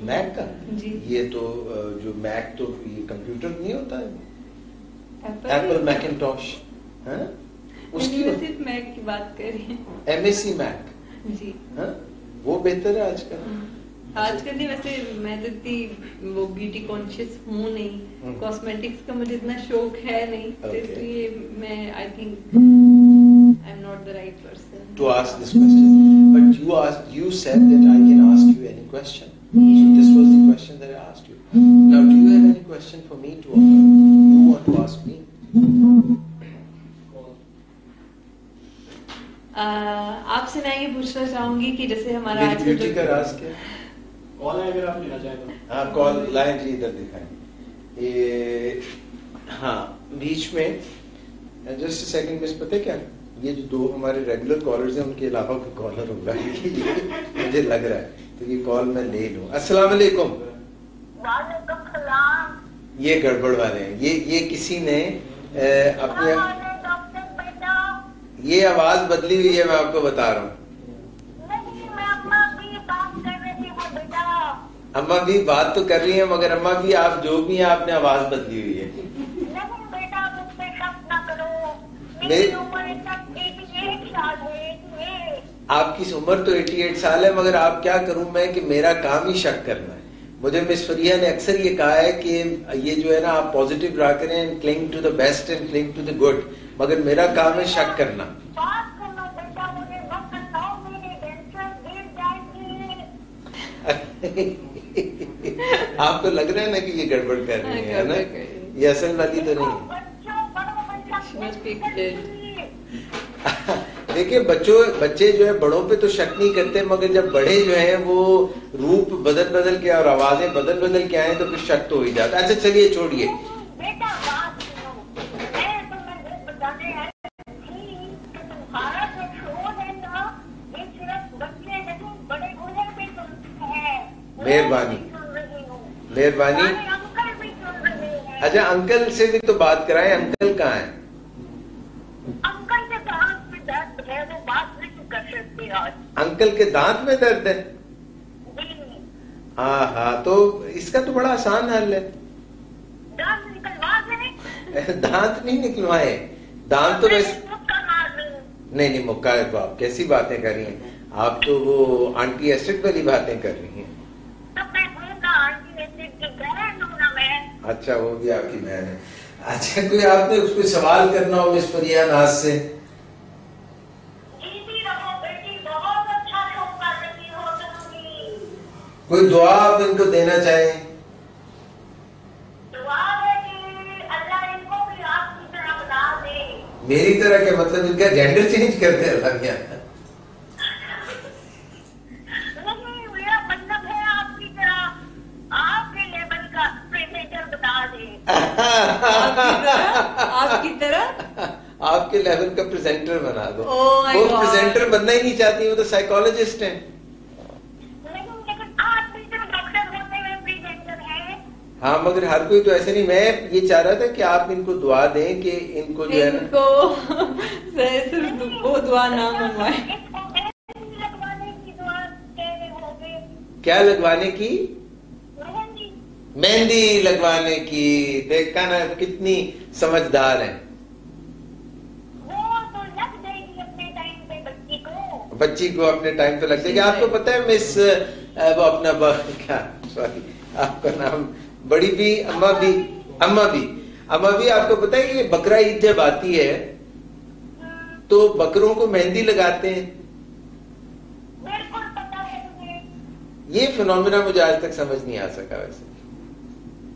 मैक का? जी। ये तो जो मैक तो ये कंप्यूटर नहीं होता है, एप्पल मैकिंटॉश, हाँ? उसकी सिर्फ मैक की बात कर रही हैं। एमएससी मैक, जी हाँ? वो बेहतर है आजकल। आजकल नहीं, वैसे मैं तो इतनी वो ब्यूटी कॉन्शियस हूँ नहीं, कॉस्मेटिक्स का मुझे इतना शौक है नहीं, तो इसलिए मैं I think I am not the right person to ask this question. But you said that I can ask you any question. So this was the question that I asked you. Now do you have any question for me to you want to ask me? आपसे मैं ये पूछना चाहूंगी कि जैसे हमारा मेरी आज ब्यूटी का राज क्या? कॉल है अगर आप लेना चाहें तो। हाँ कॉल लाइन जी इधर दिखाएं। ये हाँ बीच में जस्ट सेकंड मिस, पता है क्या, ये जो दो हमारे रेगुलर कॉलर्स हैं उनके अलावा कोई कॉलर होगा मुझे लग रहा है, तो ये कॉल मैं ले लूं। अस्सलाम वालेकुम। वालेकुम सलाम। ये गड़बड़ वाले हैं, ये किसी ने अपने डॉक्टर बेटा। ये आवाज बदली हुई है, मैं आपको बता रहा हूँ। नहीं, मैं अम्मा भी बात कर रही थी वो बेटा। अम्मा भी बात तो कर रही है, मगर अम्मा भी आप जो भी हैं आपने आवाज बदली हुई है। नहीं बेटा, मुझ पे शक ना करो, मेरी मेरी उम्र 88 साल है। आपकी उम्र तो 88 साल है, मगर आप क्या करूं मैं कि मेरा काम ही शक करना है। मुझे मिस फरिया ने अक्सर ये कहा है कि ये जो है ना, आप पॉजिटिव रहा करें and cling to the best and cling to the good, मगर मेरा काम है शक करना। बात करना बेटा, मुझे वक्त बताओ, मेरी टेंशन गिर जाएगी। आपको लग रहा है ना कि ये गड़बड़ कर रही है ना, ये असल वाली तो नहीं। बच्चों बड़ों में शक देखिए बच्चे जो है बड़ों पे तो शक नहीं करते, मगर जब बड़े जो हैं वो रूप बदल के और आवाजें बदल के आए तो फिर शक तो हो ही जाता है। अच्छा चलिए छोड़िए। बेटा बात सुनो, मैं तुम्हें बताने आई थी कि तुम्हारा जो शो है ना, ये सिर्फ बच्चे नहीं बड़े बूढ़े भी सुनते हैं। मेहरबानी मेहरबानी। अंकल भी सुन रहे हैं। अच्छा अंकल से भी तो बात कराएं, अंकल कहाँ है? अंकल के दांत में दर्द है, वो बात नहीं कर सकते आज। अंकल के दांत में दर्द है? जी। हाँ तो इसका तो बड़ा आसान हल है। दांत निकलवा दें? दांत नहीं निकलवाए, दांत तो वैसे मुक्का मार दें। नहीं मुक्का है तो आप कैसी बातें कर रही हैं, आप तो वो एंटी एसिड वाली बातें कर रही हैं। तो मैं हूँ ना आंटी एसिड की बहन हूँ ना मैं। अच्छा वो भी आपकी बहन है। अच्छा कोई आपने उसको सवाल करना हो मिस फरिया नाज से? जीती रहो बेटी, बहुत अच्छा शो कर रही हो तुम। कोई दुआ आप इनको देना चाहें? दुआ है कि अल्लाह इनको भी आपकी तरह बना दे। मेरी तरह के मतलब इनका जेंडर चेंज कर दे अल्लाह मियां। नहीं, मेरा मतलब है आपकी तरह आपके लेवल का प्रेजेंटर बना दे। आपकी तरह आपके लेवल का प्रेजेंटर बना दो। Oh my वो God. प्रेजेंटर बनना ही नहीं चाहती, वो तो साइकोलॉजिस्ट हैं। नहीं, लेकिन आप भी तो डॉक्टर होते हुए प्रेजेंटर हैं। हाँ मगर हर कोई तो ऐसे नहीं। मैं ये चाह रहा था कि आप इनको दुआ दें कि इनको जो है ना, इनको सिर्फ वो दुआ ना मंगवाए। इसको मेहंदी लगवाने की दुआ कह रहे होगे। क्या लगवाने की? मेहंदी। मेहंदी लगवाने की। देखा ना कितनी समझदार है। वो तो लग जाएगी अपने टाइम पे बच्ची को। बच्ची को अपने टाइम पे लग जाएगी। आपको पता है मिस वो अपना क्या सॉरी आपका नाम बड़ी भी अम्मा भी आपको पता है ये बकरा ईद जब आती है तो बकरों को मेहंदी लगाते हैं। बिल्कुल पता है मुझे। ये फिनोमिना मुझे आज तक समझ नहीं आ सका वैसे।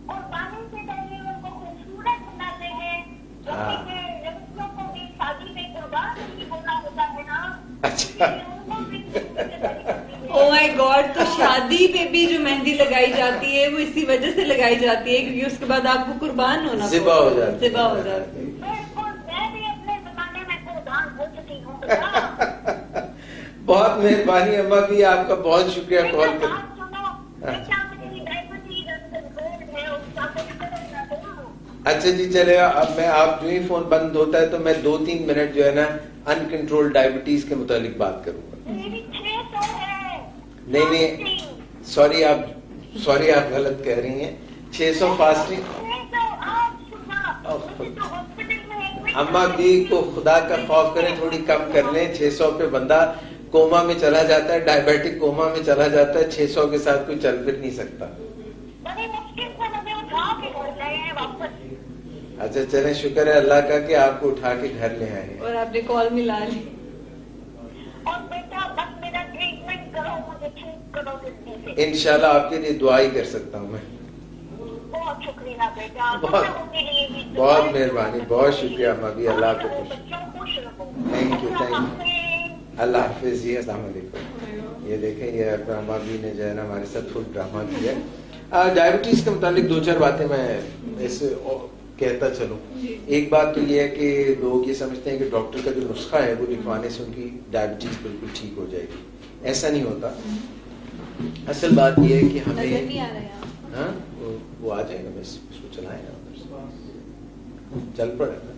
और पानी से पहले उनको खूबसूरत बनाते हैं। लड़कियों को भी शादी में कुर्बान नहीं होना होता है ना। अच्छा। उनको भी ओ माय गॉड, तो शादी पे भी जो मेहंदी लगाई जाती है वो इसी वजह से लगाई जाती है क्योंकि उसके बाद आपको कुर्बान होना ज़िबा हो जाती है। ज़िबा हो जाती है। बिल्कुल, मैं भी अपने जमाने में कुर्बान हो चुकी हूँ। बहुत मेहरबानी अम्मा भी, आपका बहुत शुक्रिया कॉल कर। बात सुनो, बेटा मेरी डायबिटीज अंडर कंट्रोल है, उसका कुछ करो। अच्छा जी चलेगा। अब मैं आप जो ही फोन बंद होता है तो मैं 2-3 मिनट जो है ना अनकंट्रोल्ड डायबिटीज के मुतालिक बात करूंगा। मेरी 600 है। नहीं सॉरी आप गलत कह रही हैं। 600 फास्टिंग। 600 आप सुना, मुझे तो हॉस्पिटल में अम्मा भी को खुदा का खौफ करें, थोड़ी कम कर लें। 600 पे बंदा कोमा में चला जाता है, डायबिटिक कोमा में चला जाता है। 600 के साथ कोई चल फिर नहीं सकता। बड़ी मुश्किल से मुझे उठा के घर लाए हैं वापस। अच्छा चलें, शुक्र है अल्लाह का कि आपको उठा के घर ले आए हैं। और आपने कॉल मिला ली। और बेटा बस मेरा ट्रीटमेंट करो, मुझे ठीक करो जल्दी से। इंशाल्लाह आपके लिए दुआ ही कर सकता हूँ मैं। बहुत शुक्रिया बेटा, बहुत बहुत मेहरबानी, बहुत शुक्रिया अम्मा भी। अल्लाह को खुश। बच्चों खुश रहो। Thank you. अल्लाह हाफिज जी। अस्सलाम वालेकुम। ये देखें, ये अम्मा भी ने जो है ना हमारे साथ फुल ड्रामा किया है। डायबिटीज के मुतालिक 2-4 बातें मैं इस कहता चलूं। एक बात तो ये है कि लोग ये समझते हैं कि डॉक्टर का जो नुस्खा है वो लिखवाने से उनकी डायबिटीज बिल्कुल ठीक हो जाएगी। ऐसा नहीं होता। असल बात ये है कि हमें नजर नहीं आ रहा है। हाँ वो आ जाएगा, बस उसको चलाए ना उधर से चल पड़े ना।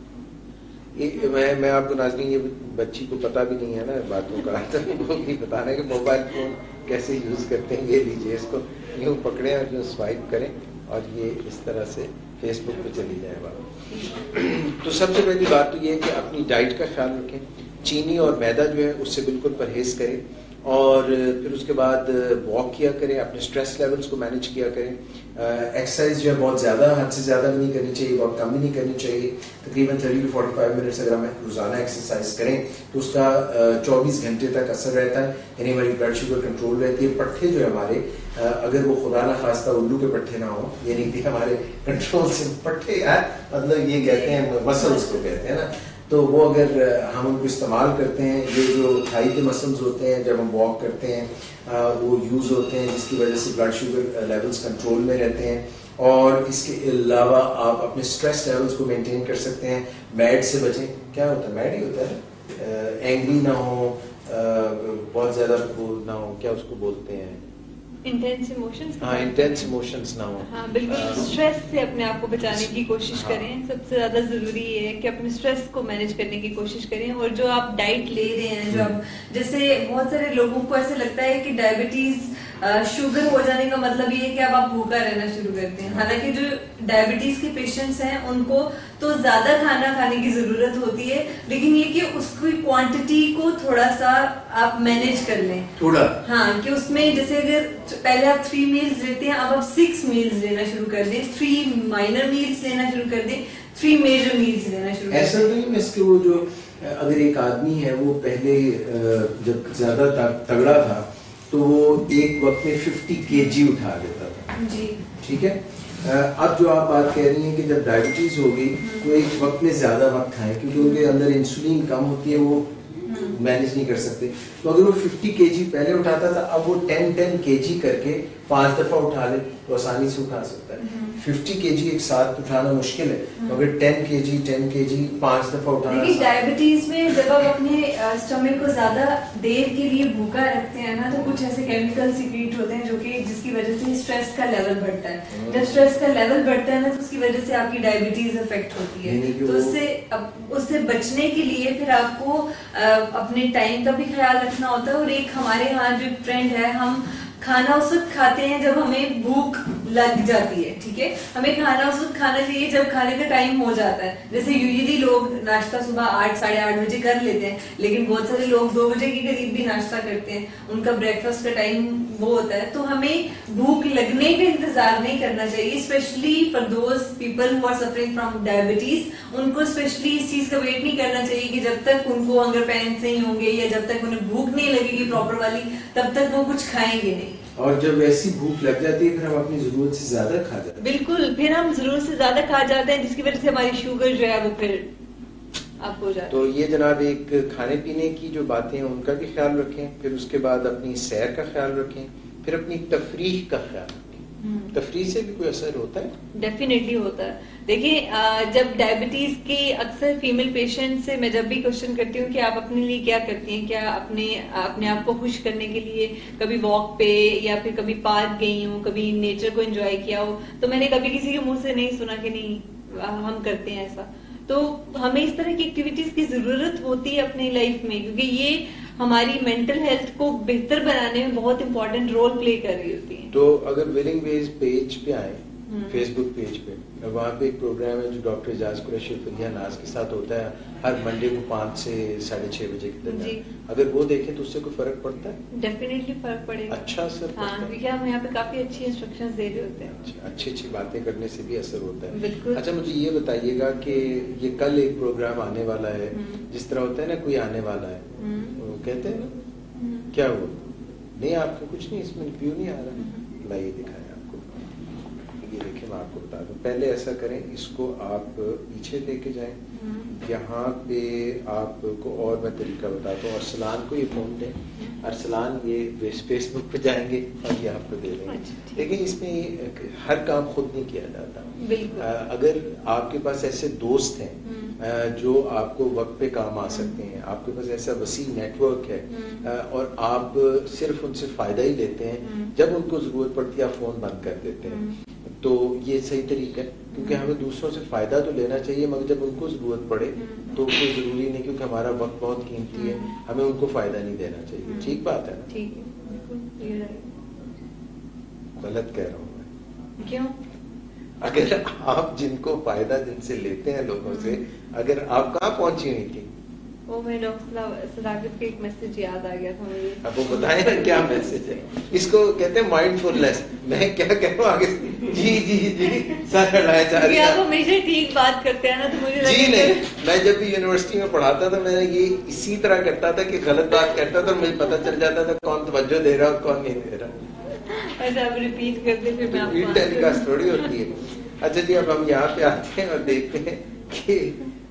मैं आपको नाज़रीन, ये बच्ची को पता भी नहीं है ना बातों का, तो वो नहीं बताना कि मोबाइल फोन कैसे यूज करते हैं। ये लीजिए, इसको यूँ पकड़े और यूँ स्वाइप करें और ये इस तरह से फेसबुक पे चली जाए बात। तो सबसे पहली बात तो ये है कि अपनी डाइट का ख्याल रखें। चीनी और मैदा जो है उससे बिल्कुल परहेज करें। और फिर उसके बाद वॉक किया करें, अपने स्ट्रेस लेवल्स को मैनेज किया करें। एक्सरसाइज जो है बहुत ज़्यादा, हद से ज़्यादा भी नहीं करनी चाहिए, बहुत कम भी नहीं करनी चाहिए। तकरीबन 30 to 45 मिनट्स अगर हम रोज़ाना एक्सरसाइज करें तो उसका 24 घंटे तक असर रहता है। यानी हमारी ब्लड शुगर कंट्रोल रहती है। पट्टे जो है हमारे, अगर वो खुदा ना खास्ता उल्लू के पट्टे ना हो, यानी कि हमारे कंट्रोल से पट्टे मतलब ये कहते हैं मसल्स को कहते हैं ना, तो वो अगर हम उनको इस्तेमाल करते हैं, ये जो थाई के मसल्स होते हैं जब हम वॉक करते हैं वो यूज़ होते हैं, जिसकी वजह से ब्लड शुगर लेवल्स कंट्रोल में रहते हैं। और इसके अलावा आप अपने स्ट्रेस लेवल्स को मेंटेन कर सकते हैं। मैड से बचें। क्या होता है? मैड ही होता है। एंग्री ना हो, बहुत ज़्यादा ना हो, क्या उसको बोलते हैं, इंटेंस इमोशंस। हाँ, इंटेंस इमोशंस ना हो। हाँ बिल्कुल, स्ट्रेस से अपने आप को बचाने की कोशिश करें। सबसे ज्यादा जरूरी ये है कि अपने स्ट्रेस को मैनेज करने की कोशिश करें। और जो आप डाइट ले रहे हैं, जो आप, जैसे बहुत सारे लोगों को ऐसे लगता है कि डायबिटीज शुगर हो जाने का मतलब ये है कि अब आप भूखा रहना शुरू करते हैं। हालांकि जो डायबिटीज के पेशेंट्स हैं उनको तो ज्यादा खाना खाने की जरूरत होती है, लेकिन ये कि उसकी क्वांटिटी को थोड़ा सा आप मैनेज कर लें थोड़ा। हाँ, कि उसमें जैसे अगर पहले आप 3 मील्स लेते हैं, अब आप 6 मील्स लेना शुरू कर दें, 3 माइनर मील्स लेना शुरू कर दें, 3 मेजर मील्स लेना शुरू कर दें। ऐसा तो नहीं इसके वो जो अगर एक आदमी है वो पहले जब ज्यादा तगड़ा था तो वो एक वक्त में 50 kg उठा लेता था जी, ठीक है। अब जो आप बात कह रही हैं कि जब डायबिटीज होगी तो एक वक्त में ज्यादा वक्त खाएं, क्योंकि उनके अंदर इंसुलिन कम होती है, वो मैनेज नहीं कर सकते। तो अगर वो 50 kg पहले उठाता था, अब वो 10 kg करके 5 दफा उठा ले तो आसानी से उठा सकता है। 50 kg एक साथ उठाना मुश्किल है, तो अगर 10 kg 5 दफा उठाना। देखिए डायबिटीज में जब आप अपने स्टमक को ज्यादा देर के लिए भूखा रखते हैं ना, तो कुछ ऐसे केमिकल सीक्रेट होते हैं जो कि जिसकी वजह से स्ट्रेस का लेवल बढ़ता है। जब स्ट्रेस का लेवल बढ़ता है ना, तो उसकी वजह से आपकी डायबिटीज अफेक्ट होती है। तो उससे बचने के लिए फिर आपको अपने टाइम का भी ख्याल रखना होता है। और एक हमारे यहाँ जो ट्रेंड है, हम खाना उस वक्त खाते हैं जब हमें भूख लग जाती है, ठीक है। हमें खाना उस वक्त खाना चाहिए जब खाने का टाइम हो जाता है। जैसे यूजुअली लोग नाश्ता सुबह 8 साढ़े 8 बजे कर लेते हैं, लेकिन बहुत सारे लोग 2 बजे के करीब भी नाश्ता करते हैं, उनका ब्रेकफास्ट का टाइम वो होता है। तो हमें भूख लगने का इंतजार नहीं करना चाहिए, specially for those people who are suffering from diabetes. उनको स्पेशली इस चीज का वेट नहीं करना चाहिए कि जब तक उनको हंगर पैंस नहीं होंगे या जब तक उन्हें भूख नहीं लगेगी प्रॉपर वाली, तब तक वो कुछ खाएंगे नहीं। और जब ऐसी भूख लग जाती है फिर हम अपनी जरूरत से ज्यादा खा जाते हैं। बिल्कुल, फिर हम जरूरत से ज्यादा खा जाते हैं, जिसकी वजह से हमारी शुगर जो है वो फिर आप हो जाती है। तो ये जनाब एक खाने पीने की जो बातें हैं उनका भी ख्याल रखें, फिर उसके बाद अपनी सैर का ख्याल रखें, फिर अपनी तफरीह का ख्याल रखें। तफरीह से भी कोई असर होता है? डेफिनेटली होता है। देखिए जब डायबिटीज के अक्सर फीमेल पेशेंट से मैं जब भी क्वेश्चन करती हूँ कि आप अपने लिए क्या करती हैं, क्या अपने आप को खुश करने के लिए कभी वॉक पे या फिर कभी पार्क गई हूँ, कभी नेचर को एंजॉय किया हो, तो मैंने कभी किसी के मुंह से नहीं सुना कि नहीं हम करते हैं ऐसा। तो हमें इस तरह की एक्टिविटीज की जरूरत होती है अपनी लाइफ में, क्योंकि ये हमारी मेंटल हेल्थ को बेहतर बनाने में बहुत इंपॉर्टेंट रोल प्ले कर रही होती है। तो अगर विलिंग वेज पेज पे आए, फेसबुक पेज पे, वहाँ पे एक प्रोग्राम है जो डॉक्टर एजाज कुरैशी फलिया नाज के साथ होता है हर मंडे को 5 से 6:30 बजे के दरमियान। अगर वो देखें तो उससे कोई फर्क पड़ता है? डेफिनेटली फर्क पड़ेगा। अच्छा असर पड़ता है? क्योंकि हम यहाँ पे काफी अच्छी इंस्ट्रक्शंस दे रहे होते हैं। अच्छी अच्छी बातें करने से भी असर होता है। बिल्कुल। अच्छा, मुझे ये बताइएगा कि ये कल एक प्रोग्राम आने वाला है, जिस तरह होता है ना कोई आने वाला है, वो कहते हैं ना, क्या वो नहीं, आपको कुछ नहीं, इसमें व्यू नहीं आ रहा, लाइए दिखाएं आपको। ये देखिए, मैं आपको बता दूं, पहले ऐसा करें, इसको आप पीछे लेके जाएं, यहाँ पे आपको और मैं तरीका बताता हूँ। अरसलान को ये फोन दें, अरसलान ये फेसबुक पे जाएंगे और ये आपको दे देंगे। लेकिन इसमें हर काम खुद नहीं किया जाता। अगर आपके पास ऐसे दोस्त हैं जो आपको वक्त पे काम आ सकते हैं, आपके पास ऐसा वसी नेटवर्क है और आप सिर्फ उनसे फायदा ही लेते हैं, जब उनको जरूरत पड़ती है आप फोन बंद कर देते हैं, तो ये सही तरीका है। क्योंकि हमें दूसरों से फायदा तो लेना चाहिए, मगर जब उनको जरूरत पड़े तो कोई जरूरी नहीं, क्योंकि हमारा वक्त बहुत कीमती है, हमें उनको फायदा नहीं देना चाहिए। ठीक बात है ना? ठीक है, गलत कह रहा हूँ मैं? क्यों? अगर आप जिनको फायदा जिनसे लेते हैं लोगों से, अगर आप कहाँ पहुंची हुई थी? वो मैं डॉक्टर सदाकत का एक मैसेज याद आ गया था मुझे। अब वो बताएं ना क्या मैसेज है। इसको कहते हैं माइंडफुलनेस। मैं क्या कह रहा हूँ आगे? जी जी जी, सर हटाया जा रही है। आप हमेशा ठीक बात करते हैं ना, तो मुझे जी नहीं, मैं जब भी यूनिवर्सिटी में पढ़ाता था, मैं ये इसी तरह करता था कि गलत बात करता था, मुझे पता चल जाता था कौन तवज्जो दे रहा और कौन नहीं दे रहा। अच्छा, आप रिपीट करते, फिर मैं आपको रिपीट टेलीकास्ट थोड़ी होती है। अच्छा जी, अब हम यहाँ पे आते हैं और देखते हैं कि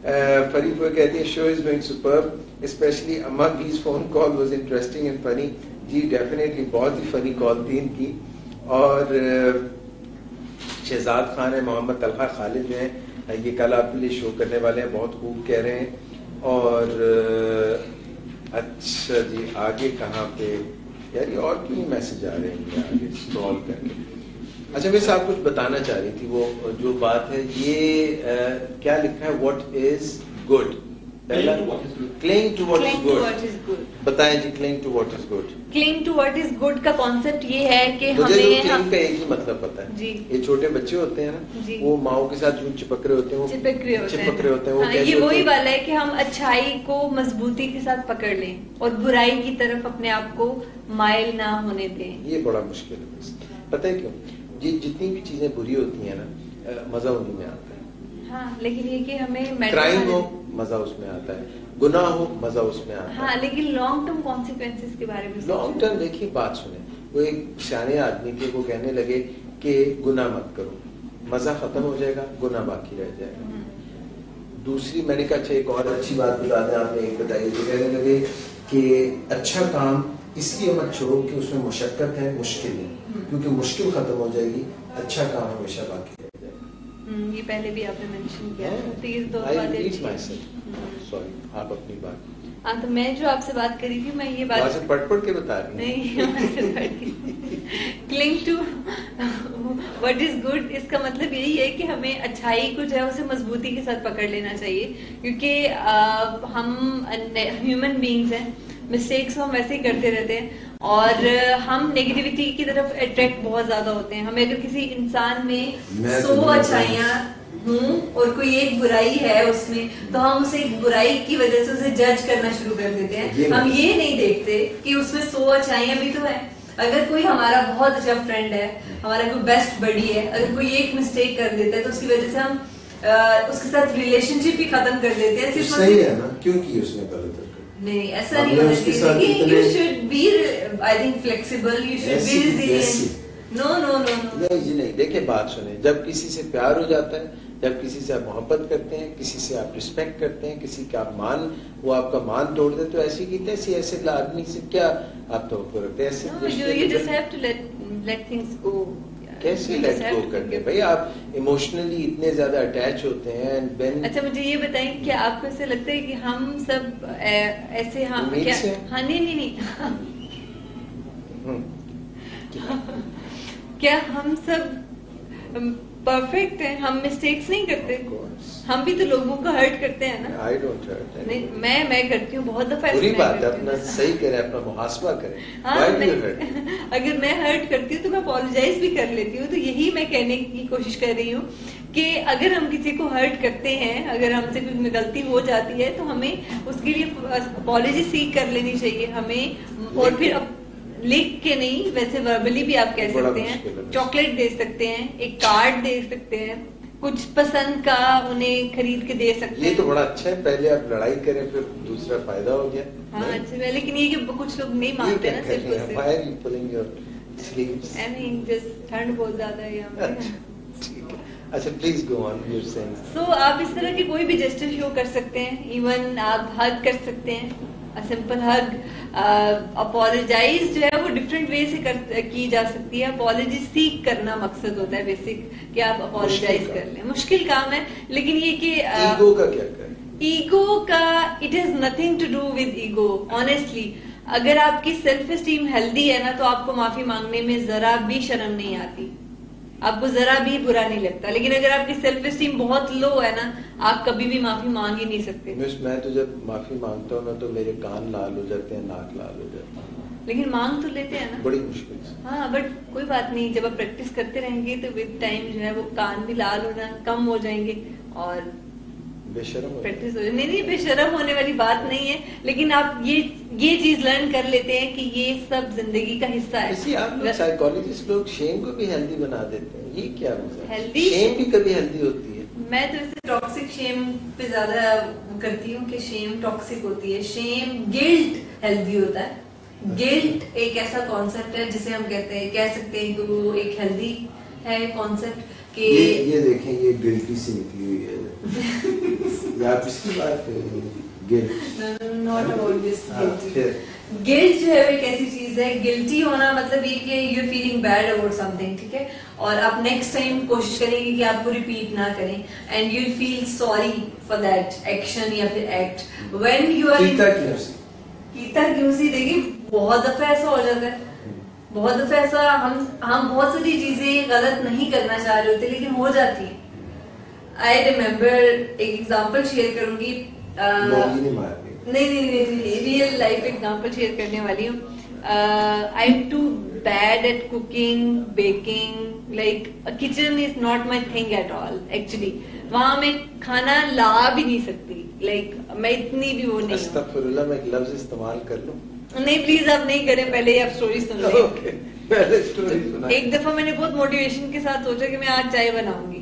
फरीद वो कहती है, show is going superb, specially Amma B's phone call was interesting and funny. जी डेफिनेटली बहुत ही फनी कॉल थी इनकी। और शहजाद खान है, मोहम्मद तलहा खालिद जो हैं, ये कल आपके लिए शो करने वाले हैं, बहुत खूब कह रहे हैं। और अच्छा जी, आगे कहाँ पे यार, ये और क्यों मैसेज आ रहे हैं आगे स्क्रॉल करके? अच्छा, मैं साहब कुछ बताना चाह रही थी, वो जो बात है ये क्या लिखा है, व्हाट इज गुड, पहला cling to what is good. बताएं जी, cling to what is good. Cling to what is good का कॉन्सेप्ट ये है कि मुझे हमें क्लिंग का एक ही मतलब पता है जी। ये छोटे बच्चे होते हैं ना, वो माओ के साथ जो चिपक रहे होते हैं, वो चिपक रहे होते हैं, वो ये वही वाला है कि हम अच्छाई को मजबूती के साथ पकड़ लें और बुराई की तरफ अपने आप को माइल ना होने दें। ये बड़ा मुश्किल है, पता है क्यों? ये जितनी भी चीजें बुरी होती है ना, मजा उन्हीं में आता है। हाँ, लेकिन ये कि हमें क्राइम हो मजा उसमें आता है, गुनाह हो मजा उसमें आता है। हाँ, लेकिन लॉन्ग टर्म कॉन्सिक्वेंसेस के बारे में लॉन्ग टर्म देखिए, बात सुने, वो एक सियाने आदमी थे, वो कहने लगे कि गुनाह मत करो, मजा खत्म हो जाएगा, गुनाह बाकी रह जाएगा। दूसरी मैंने कहा अच्छा एक और अच्छी बात बता दें, आपने एक बताई, तो कहने लगे कि अच्छा काम इसलिए मत छोड़ो कि उसमें मुशक्कत है, मुश्किल है, क्योंकि मुश्किल खत्म हो जाएगी, अच्छा काम हमेशा बाकी रह जाएगा। ये पहले भी आपने मेंशन किया था, तो ये दो बातें। सॉरी, आप अपनी बात। हाँ, तो मैं जो आपसे बात करी थी, मैं ये बात पढ़ के बता रही नहीं, cling to what is good, इसका मतलब यही है कि हमें अच्छाई को जो है उसे मजबूती के साथ पकड़ लेना चाहिए, क्योंकि हम ह्यूमन बीइंग्स हैं, मिस्टेक्स हम वैसे ही करते रहते हैं और हम नेगेटिविटी की तरफ अट्रैक्ट बहुत ज्यादा होते हैं। हमें अगर किसी इंसान में 100 अच्छाइयां हूँ और कोई एक बुराई है उसमें, तो हम उसे एक बुराई की वजह से उसे जज करना शुरू कर देते हैं। हम ये नहीं देखते कि उसमें 100 अच्छाइयां भी तो है। अगर कोई हमारा बहुत अच्छा फ्रेंड है, हमारा कोई बेस्ट बडी है, अगर कोई एक मिस्टेक कर देता है तो उसकी वजह से हम उसके साथ रिलेशनशिप भी खत्म कर देते हैं। सिर्फ सही है ना, क्योंकि उसने गलत नहीं, ऐसा नहीं होना चाहिए। You should be, I think, flexible, you should be resilient. No no no नहीं जी नहीं, देखिए बात सुने, जब किसी से प्यार हो जाता है, जब किसी से आप मोहब्बत करते हैं, किसी से आप रिस्पेक्ट करते हैं, किसी का आप वो आपका मान तोड़ दे, तो ऐसी की तैसी ऐसे आदमी से क्या आप तो रखते हैं? कैसे लेट गो करते हैं भाई? आप इमोशनली इतने ज्यादा अटैच होते हैं। अच्छा, मुझे ये बताएं, क्या आपको ऐसे लगता है कि हम सब ऐसे क्या? हाँ, नहीं क्या हम सब परफेक्ट है, हम मिस्टेक्स नहीं करते, हम भी तो लोगों को हर्ट करते हैं ना। I don't hurt. नहीं, मैं करती हूँ बहुत दफा। बुरी बात है, अपना सही करें, अपना मुहासबा करें। हाँ, Why do you hurt? अगर मैं हर्ट करती हूँ तो मैं अपोलोजाइज भी कर लेती हूँ। तो यही मैं कहने की कोशिश कर रही हूँ कि अगर हम किसी को हर्ट करते हैं, अगर हमसे कोई गलती हो जाती है तो हमें उसके लिए अपोलॉजी सीख कर लेनी चाहिए हमें। और फिर लिख के नहीं, वैसे वर्बली भी आप कह सकते हैं, चॉकलेट दे सकते हैं, एक कार्ड दे सकते हैं, कुछ पसंद का उन्हें खरीद के दे सकते हैं। ये तो बड़ा अच्छा है, पहले आप लड़ाई करें फिर दूसरा फायदा हो गया। हाँ अच्छा है, लेकिन ये कि कुछ लोग नहीं मानते ना सिर्फ ठंड बहुत ज्यादा है यहाँ पे। अच्छा please go on your saying. So आप इस तरह के कोई भी जेस्चर शो कर सकते हैं। इवन आप हग कर सकते हैं, सिंपल हग। अपोलोजाइज जो है वो डिफरेंट वे से की जा सकती है। अपोलॉजी सीख करना मकसद होता है बेसिक, कि आप अपोलोजाइज कर लें। मुश्किल काम है, लेकिन ये कि ईगो का क्या करें? ईगो का it has nothing to do with ego. Honestly अगर आपकी सेल्फ एस्टीम हेल्दी है ना, तो आपको माफी मांगने में जरा भी शर्म नहीं आती, आपको जरा भी बुरा नहीं लगता। लेकिन अगर आपकी सेल्फ एस्टीम बहुत लो है ना, आप कभी भी माफी मांग ही नहीं सकते। मैं तो जब माफी मांगता हूँ ना तो मेरे कान लाल हो जाते हैं, नाक लाल हो जाता है। लेकिन मांग तो लेते हैं ना, बड़ी मुश्किल से। हाँ, बट कोई बात नहीं, जब आप प्रैक्टिस करते रहेंगे तो विद टाइम जो है वो कान भी लाल होना कम हो जाएंगे और बेशरम प्रैक्टिस हो। नहीं, बेशरम होने वाली बात नहीं है, लेकिन आप ये चीज लर्न कर लेते हैं कि ये सब जिंदगी का हिस्सा है। इसी आप लोग साइकोलॉजिस्ट लोग शेम को भी हेल्दी बना देते हैं, ये क्या मतलब? हेल्दी शेम भी कभी हेल्दी होती है? मैं तो इसे टॉक्सिक शेम पे ज्यादा करती हूँ कि शेम टॉक्सिक होती है। शेम गिल्ट हेल्दी होता है। गिल्ट एक ऐसा कॉन्सेप्ट है जिसे हम कह सकते हैं कि वो एक हेल्दी है कॉन्सेप्ट कि ये देखें, ये गिल्टी से निकली हुई है। आप इसकी बात करें, guilt not about this guilt. फिर गिल्ट जो है वो एक ऐसी चीज है, गिल्टी होना मतलब ये कि you are feeling bad about something, ठीक है, और आप नेक्स्ट टाइम कोशिश करेंगे कि आपको रिपीट ना करें, and you feel sorry for that action या फिर एक्ट व्हेन यू आर कीता क्यों सी। देखिए बहुत दफा ऐसा हो जाता है, बहुत दफा ऐसा हम बहुत सारी चीजें गलत नहीं करना चाह रहे होते लेकिन हो जाती है। आई रिमेम्बर, एक एग्जांपल शेयर करूंगी, नहीं, रियल लाइफ एग्जांपल शेयर करने वाली हूँ। I am too bad at cooking, baking, like kitchen is not my thing at all actually. वहां मैं खाना ला भी नहीं सकती, लाइक मैं इतनी भी वो नहीं हूँ। अस्तगफुरुल्लाह, मैं एक लफ्ज इस्तेमाल कर लूं? नहीं प्लीज आप नहीं करें, पहले आप स्टोरी सुन लें। Okay, पहले स्टोरी सुना। एक दफा मैंने बहुत मोटिवेशन के साथ सोचा कि मैं आज चाय बनाऊंगी।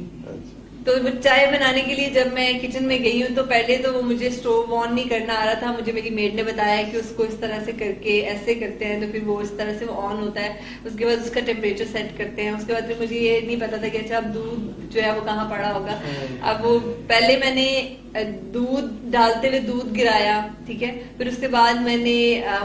तो चाय बनाने के लिए जब मैं किचन में गई हूँ तो पहले तो वो मुझे स्टोव ऑन नहीं करना आ रहा था। मुझे मेरी मेड ने बताया कि उसको इस तरह से करके ऐसे करते हैं तो फिर वो इस तरह से वो ऑन होता है। उसके बाद उसका टेम्परेचर सेट करते हैं। उसके बाद फिर मुझे ये नहीं पता था कि अच्छा अब दूध जो है वो कहाँ पड़ा होगा। अब वो पहले मैंने दूध डालते हुए दूध गिराया, ठीक है, फिर उसके बाद मैंने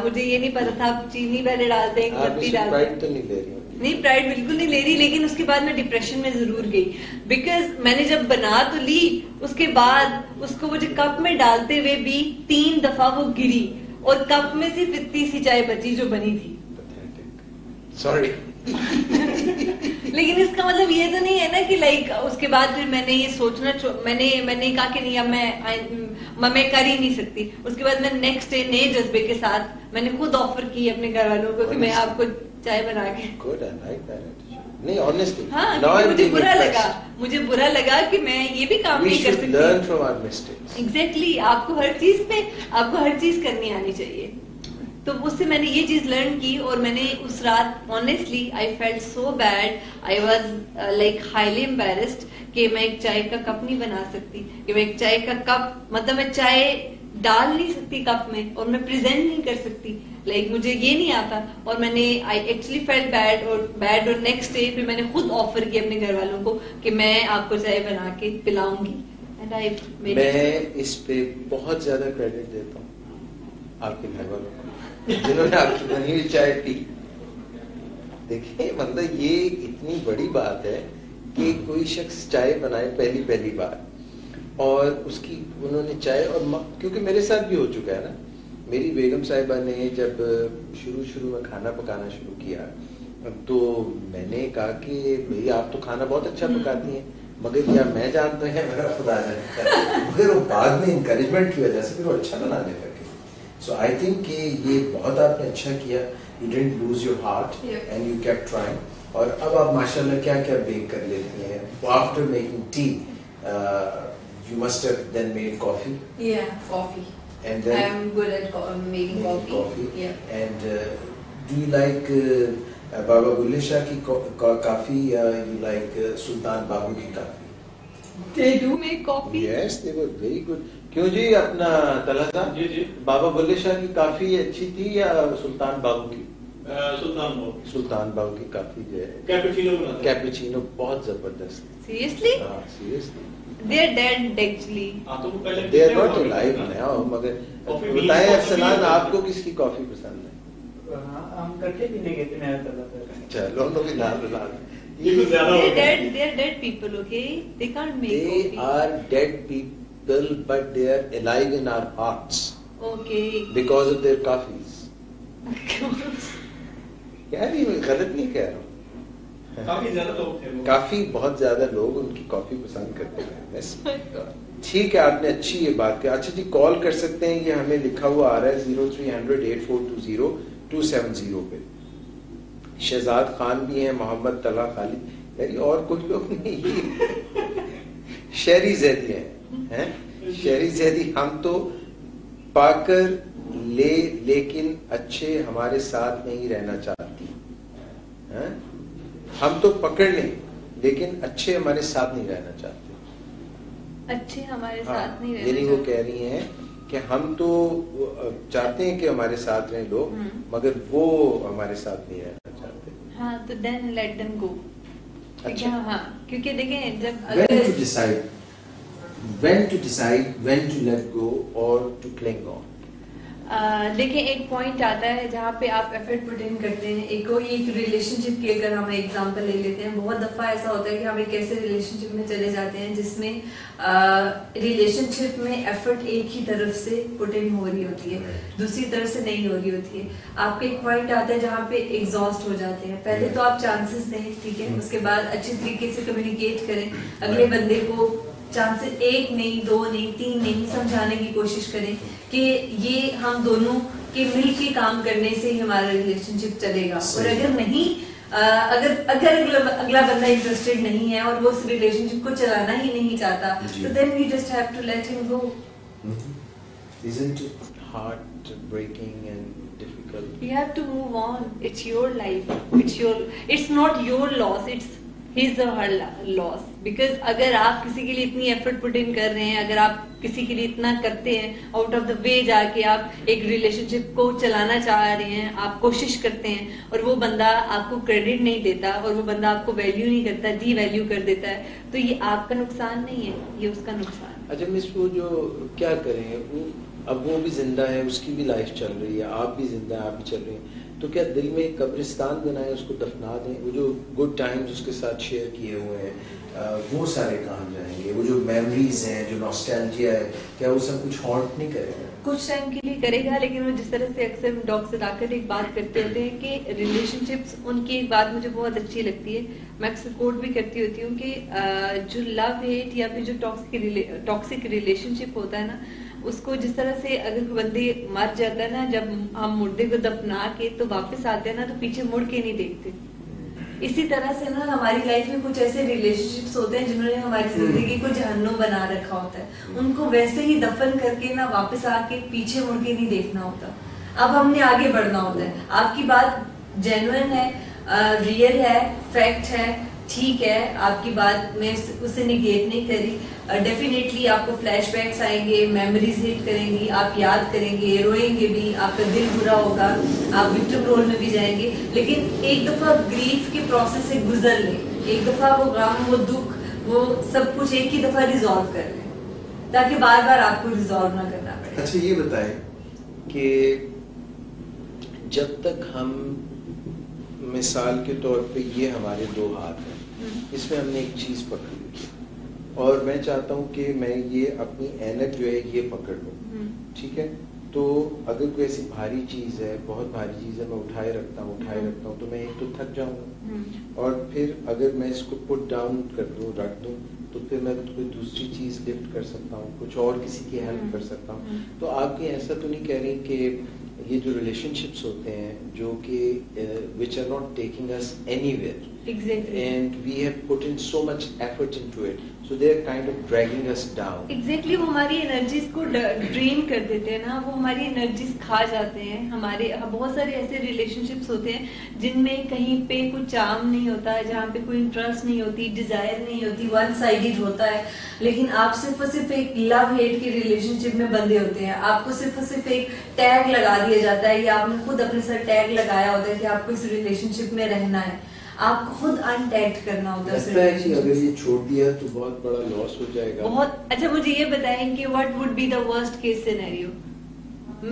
मुझे ये नहीं पता था चीनी पहले डालते हैं, पत्ती डालते हैं। नहीं, प्राइड बिल्कुल नहीं ले रही, लेकिन उसके बाद मैं डिप्रेशन में जरूर गई, बिकॉज मैंने जब बना तो ली, उसके बाद उसको मुझे कप में डालते हुए भी 3 दफा वो गिरी और कप में सिर्फ इतनी सी चाय बची जो बनी थी। सॉरी। लेकिन इसका मतलब ये तो नहीं है ना कि लाइक उसके बाद फिर मैंने ये सोचना मैंने कहा कि नहीं अब मैं कर ही नहीं सकती। उसके बाद मैं नेक्स्ट डे नए जज्बे के साथ मैंने खुद ऑफर की अपने घर वालों को कि मैं आपको चाय बना के। Good, I like that. नहीं, honestly. हाँ, मुझे बुरा लगा कि मैं ये भी काम नहीं कर सकती। We should learn from our mistakes. Exactly, आपको हर चीज करनी आनी चाहिए। तो उससे मैंने ये चीज लर्न की और मैंने उस रात honestly I felt so bad, I was like highly embarrassed कि मैं एक चाय का कप नहीं बना सकती, कि मैं एक चाय का कप मतलब मैं चाय डाल नहीं सकती कप में और मैं प्रेजेंट नहीं कर सकती, लाइक मुझे ये नहीं आता। और मैंने आई एक्चुअली फेल्ट बैड और नेक्स्ट डे फिर मैंने खुद ऑफर किया अपने घर वालों को कि मैं आपको चाय बना के पिलाऊंगी। एंड मैं इस पे बहुत ज्यादा क्रेडिट देता हूँ आपके घर वालों को जिन्होंने आपकी बनी हुई चाय पी। देखिए मतलब ये इतनी बड़ी बात है कि कोई शख्स चाय बनाए पहली बार और उसकी उन्होंने चाय और क्योंकि मेरे साथ भी हो चुका है ना, मेरी बेगम साहिबा ने जब शुरू में खाना पकाना शुरू किया तो मैंने कहा कि भाई आप तो खाना बहुत अच्छा पकाती हैं, मगर क्या मैं जानता है मेरा खुदा जानता है, मगर वो बाद में इंकरेजमेंट की वजह से फिर वो अच्छा बनाने लगे। सो आई थिंक कि ये बहुत आपने अच्छा किया, you didn't lose your heart and you kept trying. और अब आप माशाल्लाह क्या क्या बेक कर लेती हैं? After making tea you must have then made coffee. Yeah, coffee. And then I'm good at making coffee. Yeah. And do you like Baba Bulle Shah ki coffee या you like Sultan Babu की coffee? They do make coffee. Yes, they were very good. क्यों जी अपना तला साहब? जी जी। बाबा बुल्ले शाह की काफी अच्छी थी या सुल्तान बाबू की? सुल्तान बाबू। सुल्तान बाबू की काफी जो है कैपुचिनो बनाते हैं। कैपुचिनो बहुत जबरदस्त। Seriously? हाँ seriously. They're dead actually. तो पहले They are not alive now. मगर Coffee बताएं beans, अफसलान coffee आपको किसकी कॉफी पसंद है? हम कट्टे पीने गए थे नया तला पे। चलो लोग नाम बुला ये कुछ ज्यादा हो गया। They're dead people, okay? They can't make They coffee. are dead people, but they are alive in our hearts Okay. because of their coffees. यार ये मैं गलत नहीं कह रहा हूँ। काफी ज्यादा लोग थे वो। काफी बहुत ज्यादा लोग उनकी कॉफी पसंद करते हैं। ठीक है, आपने अच्छी ये बात की। अच्छा जी, कॉल कर सकते हैं, ये हमें लिखा हुआ आ रहा है 0300-8420-270 पे। शहजाद खान भी हैं, मोहम्मद तला खालिद, यार और कुछ लोग नहीं, शहरी जैदी हैं, शहरी जैदी। हम तो पाकर लेकिन अच्छे हमारे साथ नहीं रहना चाहती हैं? हम तो पकड़ लें लेकिन अच्छे हमारे साथ नहीं रहना चाहते। अच्छे हमारे हाँ, साथ नहीं रहना यानी वो चाहते। कह रही हैं कि हम तो चाहते हैं कि हमारे साथ रहें लोग, मगर वो हमारे साथ नहीं रहना चाहते। हाँ, तो देन लेट देम गो। अच्छा। हाँ, क्योंकि देखें जब When अगर to decide, when to let go or to cling on? देखिए एक पॉइंट आता है जहाँ पे आप एफर्ट पुट इन करते हैं। एक रिलेशनशिप की अगर हम एग्जांपल ले लेते हैं, बहुत दफा ऐसा होता है कि हम एक ऐसे रिलेशनशिप में चले जाते हैं जिसमें रिलेशनशिप में एफर्ट एक ही तरफ से पुट इन हो रही होती है, दूसरी तरफ से नहीं हो रही होती है। आपका एक पॉइंट आता है जहाँ पे एग्जॉस्ट हो जाते हैं। पहले तो आप चांसेस दें, ठीक है, उसके बाद अच्छी तरीके से कम्युनिकेट करें, अगले बंदे को चांसेस 1 नहीं 2 नहीं 3 नहीं समझाने की कोशिश करें कि ये हम दोनों के मिल के काम करने से ही हमारा रिलेशनशिप चलेगा। और अगर नहीं अगर अगला बंदा इंटरेस्टेड नहीं है और वो उस रिलेशनशिप को चलाना ही नहीं चाहता, तो then we just have to let him go. Isn't it heartbreaking and difficult? You have to move on. It's your life. It's not your loss. It's his or her loss. Because अगर आप किसी के लिए इतनी effort put in कर रहे हैं, अगर आप किसी के लिए इतना करते हैं, आउट ऑफ द वे जाके आप एक रिलेशनशिप को चलाना चाह रहे हैं, आप कोशिश करते हैं और वो बंदा आपको क्रेडिट नहीं देता और वो बंदा आपको वैल्यू नहीं करता, डी वैल्यू कर देता है, तो ये आपका नुकसान नहीं है, ये उसका नुकसान। अच्छा मिस, वो जो क्या करें, वो अब वो भी जिंदा है, उसकी भी लाइफ चल रही है, आप भी जिंदा है, आप भी चल रही हैं, तो क्या दिल में एक कब्रिस्तान बनाए, उसको दफना दें? वो जो गुड टाइम्स उसके साथ शेयर किए हुए हैं, वो सारे कहाँ जाएंगे? वो जो मेमोरीज हैं, जो नॉस्टैल्जिया है, क्या वो सब कुछ हॉन्ट नहीं करेगा? कुछ टाइम के लिए करेगा, लेकिन वो जिस तरह से अक्सर डॉक्टर आकर एक बात करते होते हैं कि रिलेशनशिप्स, उनकी एक बात मुझे बहुत अच्छी लगती है, मैं अक्सर कोट भी करती होती हूँ कि जो लव हेट या फिर जो टॉक्सिक रिलेशनशिप होता है ना, उसको जिस तरह से अगर बंदे मर जाता है ना, जब हम मुर्दे को दफना के तो वापस आते हैं ना, तो पीछे मुड़ के नहीं देखते। इसी तरह से ना हमारी लाइफ में कुछ ऐसे रिलेशनशिप्स होते हैं जिन्होंने हमारी जिंदगी को जहन्नुम बना रखा होता है, उनको वैसे ही दफन करके ना वापस आके पीछे मुड़ के नहीं देखना होता। अब हमने आगे बढ़ना होता है। आपकी बात जेन्युइन है, रियल है, फैक्ट है, ठीक है, आपकी बात में उसे निगेट नहीं करी। डेफिनेटली आपको फ्लैशबैक्स आएंगे, मेमोरीज हिट करेंगी, आप याद करेंगे, रोएंगे भी, आपका दिल बुरा होगा, आप विक्टिम रोल में भी जाएंगे, लेकिन एक दफा ग्रीफ के प्रोसेस से गुजर लें, एक दफा वो गम, वो दुख, वो सब कुछ एक ही दफा रिजॉल्व कर लें, ताकि बार बार आपको रिजॉल्व ना करना पड़े। अच्छा ये बताएं कि जब तक हम, मिसाल के तौर पे ये हमारे 2 हाथ हैं, इसमें हमने एक चीज पकड़ी और मैं चाहता हूँ कि मैं ये अपनी ऐनक जो है ये पकड़ लूँ, ठीक है, तो अगर कोई ऐसी भारी चीज़ है, बहुत भारी चीज़ है, मैं उठाए रखता हूँ तो मैं एक तो थक जाऊंगा, और फिर अगर मैं इसको पुट डाउन कर दूँ, रख दूँ, तो फिर मैं कोई दूसरी चीज़ लिफ्ट कर सकता हूँ, कुछ और किसी की हेल्प कर सकता हूँ। तो आप कहीं ऐसा तो नहीं कह रही कि ये जो रिलेशनशिप्स होते हैं जो कि which are not taking us anywhere, Exactly. and we have put in so much effort into it, so they are kind of dragging us down. Exactly, वो हमारी एनर्जीज को ड्रेन कर देते हैं ना, वो हमारी एनर्जीज खा जाते हैं। हमारे बहुत सारे ऐसे रिलेशनशिप्स होते हैं जिनमें कहीं पे कोई चार्म नहीं होता है, जहाँ पे कोई इंटरेस्ट नहीं होती, डिजायर नहीं होती, वन साइडेड होता है। लेकिन आप सिर्फ और सिर्फ एक लव हेट के रिलेशनशिप में बंधे होते हैं। आपको सिर्फ और सिर्फ एक टैग लगा दिया जाता है, या आपने खुद अपने सर टैग लगाया होता है कि आपको इस रिलेशनशिप में रहना है। आपको खुद अनटैग करना होता है। लगता है कि अगर ये छोड़ दिया तो बहुत बड़ा लॉस हो जाएगा। बहुत अच्छा। मुझे ये बताएं कि what would be the worst case scenario.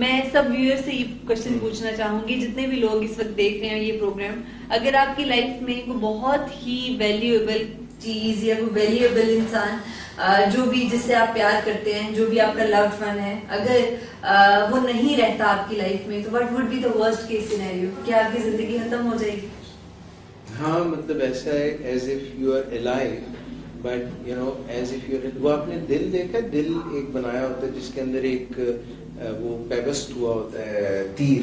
मैं सब व्यूअर से ये क्वेश्चन पूछना चाहूंगी, जितने भी लोग इस वक्त देख रहे हैं ये प्रोग्राम, अगर आपकी लाइफ में कोई बहुत ही वैल्यूएबल चीज या कोई वैल्यूएबल इंसान जो भी जिससे आप प्यार करते हैं, जो भी आपका लव्ड वन है, अगर वो नहीं रहता आपकी लाइफ में, तो what would be the worst case scenario? क्या आपकी जिंदगी खत्म हो जाएगी? हाँ, मतलब ऐसा है as if you are alive, but you know as if you are. वो आपने दिल देखा, दिल एक बनाया होता है जिसके अंदर एक वो पेबस्ट हुआ होता है, तीर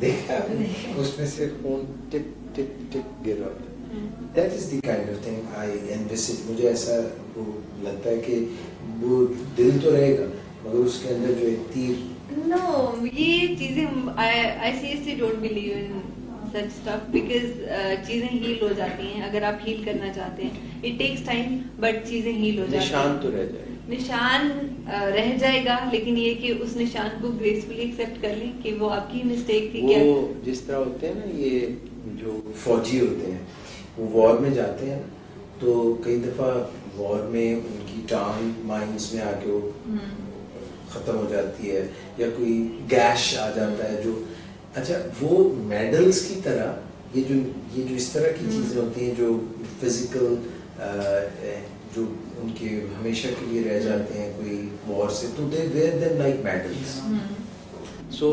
देखा आपने? उसमें से खून टिप टिप टिप गिर रहा होता है। That is the kind of thing I envisage. मुझे ऐसा वो लगता है कि वो दिल तो रहेगा मगर उसके अंदर जो एक तीर। नो, ये चीजें I seriously don't believe in such stuff, because चीजें हील हो जाती हैं अगर आप हील करना चाहते हैं। इट टेक्स टाइम, बट चीजें हील हो जाती हैं। निशान तो रह जाएगा, निशान रह जाएगा, लेकिन ये कि उस निशान को ग्रेसफुली एक्सेप्ट कर लें कि वो आपकी मिस्टेक थी। वो क्या जिस तरह होते हैं ना, ये जो फौजी होते हैं वो वॉर में जाते हैं, तो कई दफा वॉर में उनकी टांग माइंस में आके वो खत्म हो जाती है, या कोई गैश आ जाता है जो, अच्छा वो मेडल्स की तरह ये जो इस तरह की चीजें होती हैं जो फिजिकल जो उनके हमेशा के लिए रह जाते हैं कोई वॉर से, तो दे वेयर देम लाइक मेडल्स। सो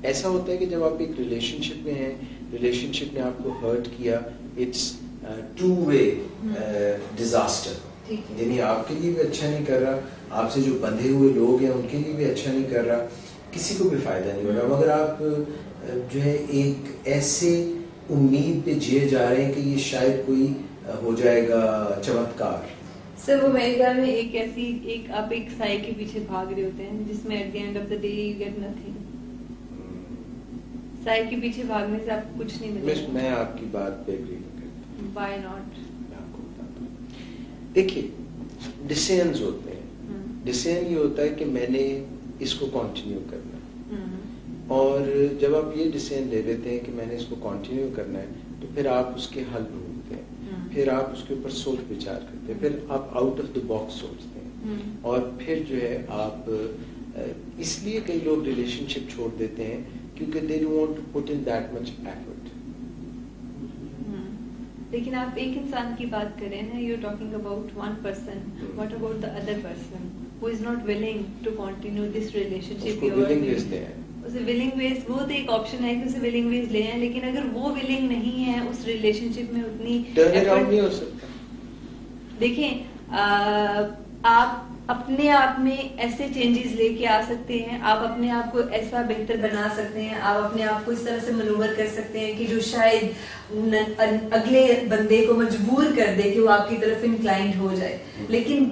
ऐसा होता है कि जब आप एक रिलेशनशिप में हैं, रिलेशनशिप ने आपको हर्ट किया, इट्स टू वे डिजास्टर। यानी आपके लिए भी अच्छा नहीं कर रहा, आपसे जो बंधे हुए लोग हैं उनके लिए भी अच्छा नहीं कर रहा, किसी को भी फायदा नहीं हो रहा। मगर आप जो है एक ऐसे उम्मीद पे जिए जा रहे हैं कि ये शायद कोई हो जाएगा चमत्कार। सर, वो मेरे ख्याल में एक आप एक साई के पीछे भाग रहे होते हैं जिसमें at the end of the day you get nothing. Sai के पीछे भागने से आपको कुछ नहीं मिलेगा। मैं आपकी बात पे एग्री नहीं करता। Why not? मैं आपको बताता हूँ। देखिए, डिसीजंस होते हैं। डिसीजन ये होता है कि मैंने इसको कंटिन्यू करना है, और जब आप ये डिसीजन ले लेते हैं कि मैंने इसको कंटिन्यू करना है, तो फिर आप उसके हल ढूंढते हैं, फिर आप उसके ऊपर सोच विचार करते हैं, फिर आप आउट ऑफ द बॉक्स सोचते हैं, और फिर जो है आप इसलिए कई लोग रिलेशनशिप छोड़ देते हैं क्योंकि they don't want to put in that much effort. लेकिन आप एक इंसान की बात करें ना, you are talking about one person, what about the other person who is not willing to continue this relationship? उसको willing ways ले आए। उसे willing ways, वो तो एक ऑप्शन है कि उसे willing ways ले आए, लेकिन अगर वो willing नहीं है उस रिलेशनशिप में उतनी टर्न अराउंड नहीं हो सकता। देखें, आप अपने आप में ऐसे चेंजेस लेके आ सकते हैं, आप अपने आप को ऐसा बेहतर बना सकते हैं, आप अपने आप को इस तरह से मनूवर कर सकते हैं कि जो शायद अगले बंदे को मजबूर कर दे कि वो आपकी तरफ इंक्लाइंड हो जाए। लेकिन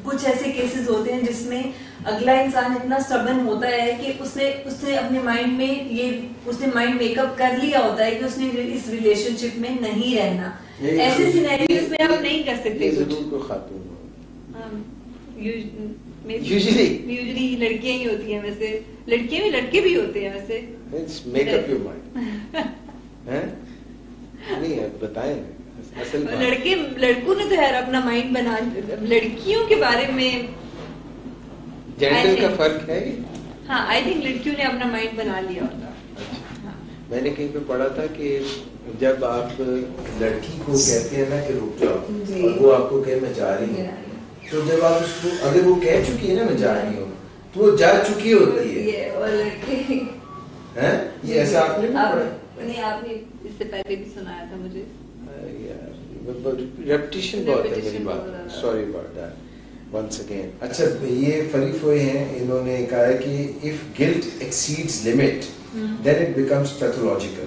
कुछ ऐसे केसेस होते हैं जिसमें अगला इंसान इतना स्टबन होता है कि उसने अपने माइंड में उसने माइंड मेकअप कर लिया होता है कि उसने इस रिलेशनशिप में नहीं रहना। ऐसे सिनेरियोस में आप नहीं कर सकते यूजुअली लड़कियां ही होती हैं, वैसे लड़कियां भी लड़के भी होते हैं वैसे। मेकअप योर माइंड हैं? नहीं है, बताएं असल लड़कों ने तो यार अपना माइंड बना, लड़कियों के बारे में जेंडर का फर्क है। हाँ, आई थिंक लड़कियों ने अपना माइंड बना लिया होता। अच्छा। हाँ। मैंने कहीं पे पढ़ा था कि जब आप लड़की को कहते हैं ना कि रुक जाओ, और वो आपको कहे मैं जा रही हूँ, तो जब आप उसको, अगर वो कह चुकी है ना मैं जा रही हूँ, तो वो जा चुकी होती है ये और लड़के हैं? ये ऐसा आपने भी पढ़ा? नहीं, आपने इससे पहले भी सुनाया था मुझे। रेपिटेशन बहुत है मेरी बात, sorry about that once again. अच्छा, ये फरीफोए हैं, इन्होंने कहा है कि if guilt exceeds limit then it becomes pathological.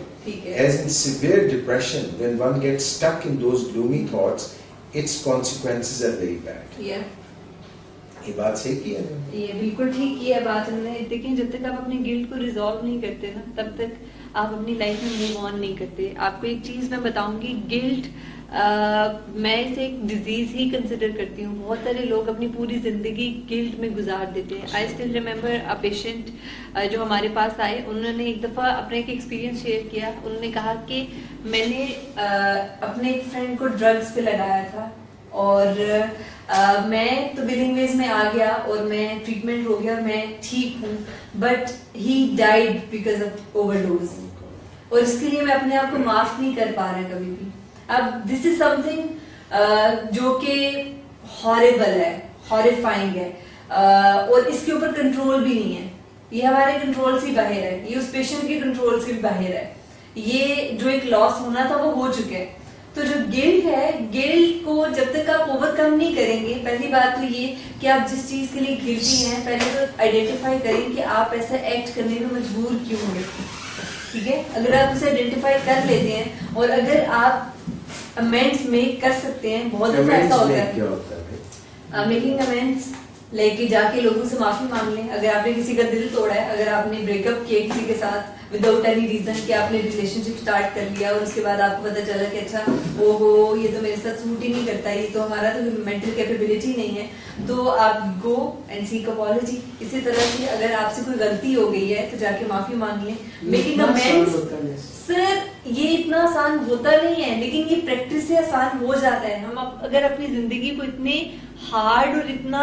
As in severe depression, when one gets stuck in those gloomy thoughts, its consequences are very bad. ये बात सही की है? ये बिल्कुल ठीक की है बात उन्होंने। देखिए, जब तक आप अपने गिल्ट को रिजॉल्व नहीं करते ना, तब तक आप अपनी लाइफ में मूव ऑन नहीं करते। आपको एक चीज मैं बताऊंगी, गिल्ट मैं इसे एक डिजीज ही कंसिडर करती हूँ। बहुत सारे लोग अपनी पूरी जिंदगी गिल्ट में गुजार देते हैं। I still remember a patient जो हमारे पास आए, उन्होंने एक दफा अपना एक एक्सपीरियंस शेयर किया। उन्होंने कहा कि मैंने अपने एक फ्रेंड को ड्रग्स पे लगाया था और मैं तो बिलिंग वेज में आ गया और मैं ट्रीटमेंट हो गया, मैं ठीक हूँ, but he died because of overdose. और इसके लिए मैं अपने आप को माफ नहीं कर पा रहा कभी भी। अब दिस इज समथिंग जो कि हॉरिबल है, हॉरिफाइंग है, और इसके ऊपर कंट्रोल भी नहीं है। ये हमारे कंट्रोल से बाहर है, ये उस पेशेंट के कंट्रोल से भी बाहर है। ये जो एक लॉस होना था वो हो चुका है। तो जो गिल्ट है, गिल्ट को जब तक आप ओवरकम नहीं करेंगे, पहली बात तो ये कि आप जिस चीज के लिए गिल्टी हैं, पहले तो आइडेंटिफाई करें कि आप ऐसा एक्ट करने में मजबूर क्यों हैं। ठीक है, अगर आप उसे आइडेंटिफाई कर लेते हैं और अगर आप अमेंड्स मेक कर सकते हैं, बहुत दफा ऐसा होता है मेकिंग अमेंड्स, लेके जाके लोगों से माफी मांग लें। अगर आपने किसी का दिल तोड़ा है, अगर आपने ब्रेकअप किया किसी के साथ विदाउट एनी रीजन कि आपने रिलेशनशिप स्टार्ट कर लिया और उसके बाद आपको पता चला कि अच्छा ओहो ये तो मेरे साथ सूट ही नहीं करता, ये तो हमारा तो मेंटल कैपेबिलिटी नहीं है, तो आप गो एंड सीक अपॉलजी। इसी तरह से अगर आपसे कोई गलती हो गई है तो जाके माफी मांग लें। मेकिंग अमेंड्स सर ये इतना आसान होता नहीं है, लेकिन ये प्रैक्टिस से आसान हो जाता है। हम अगर अपनी जिंदगी को इतने हार्ड और इतना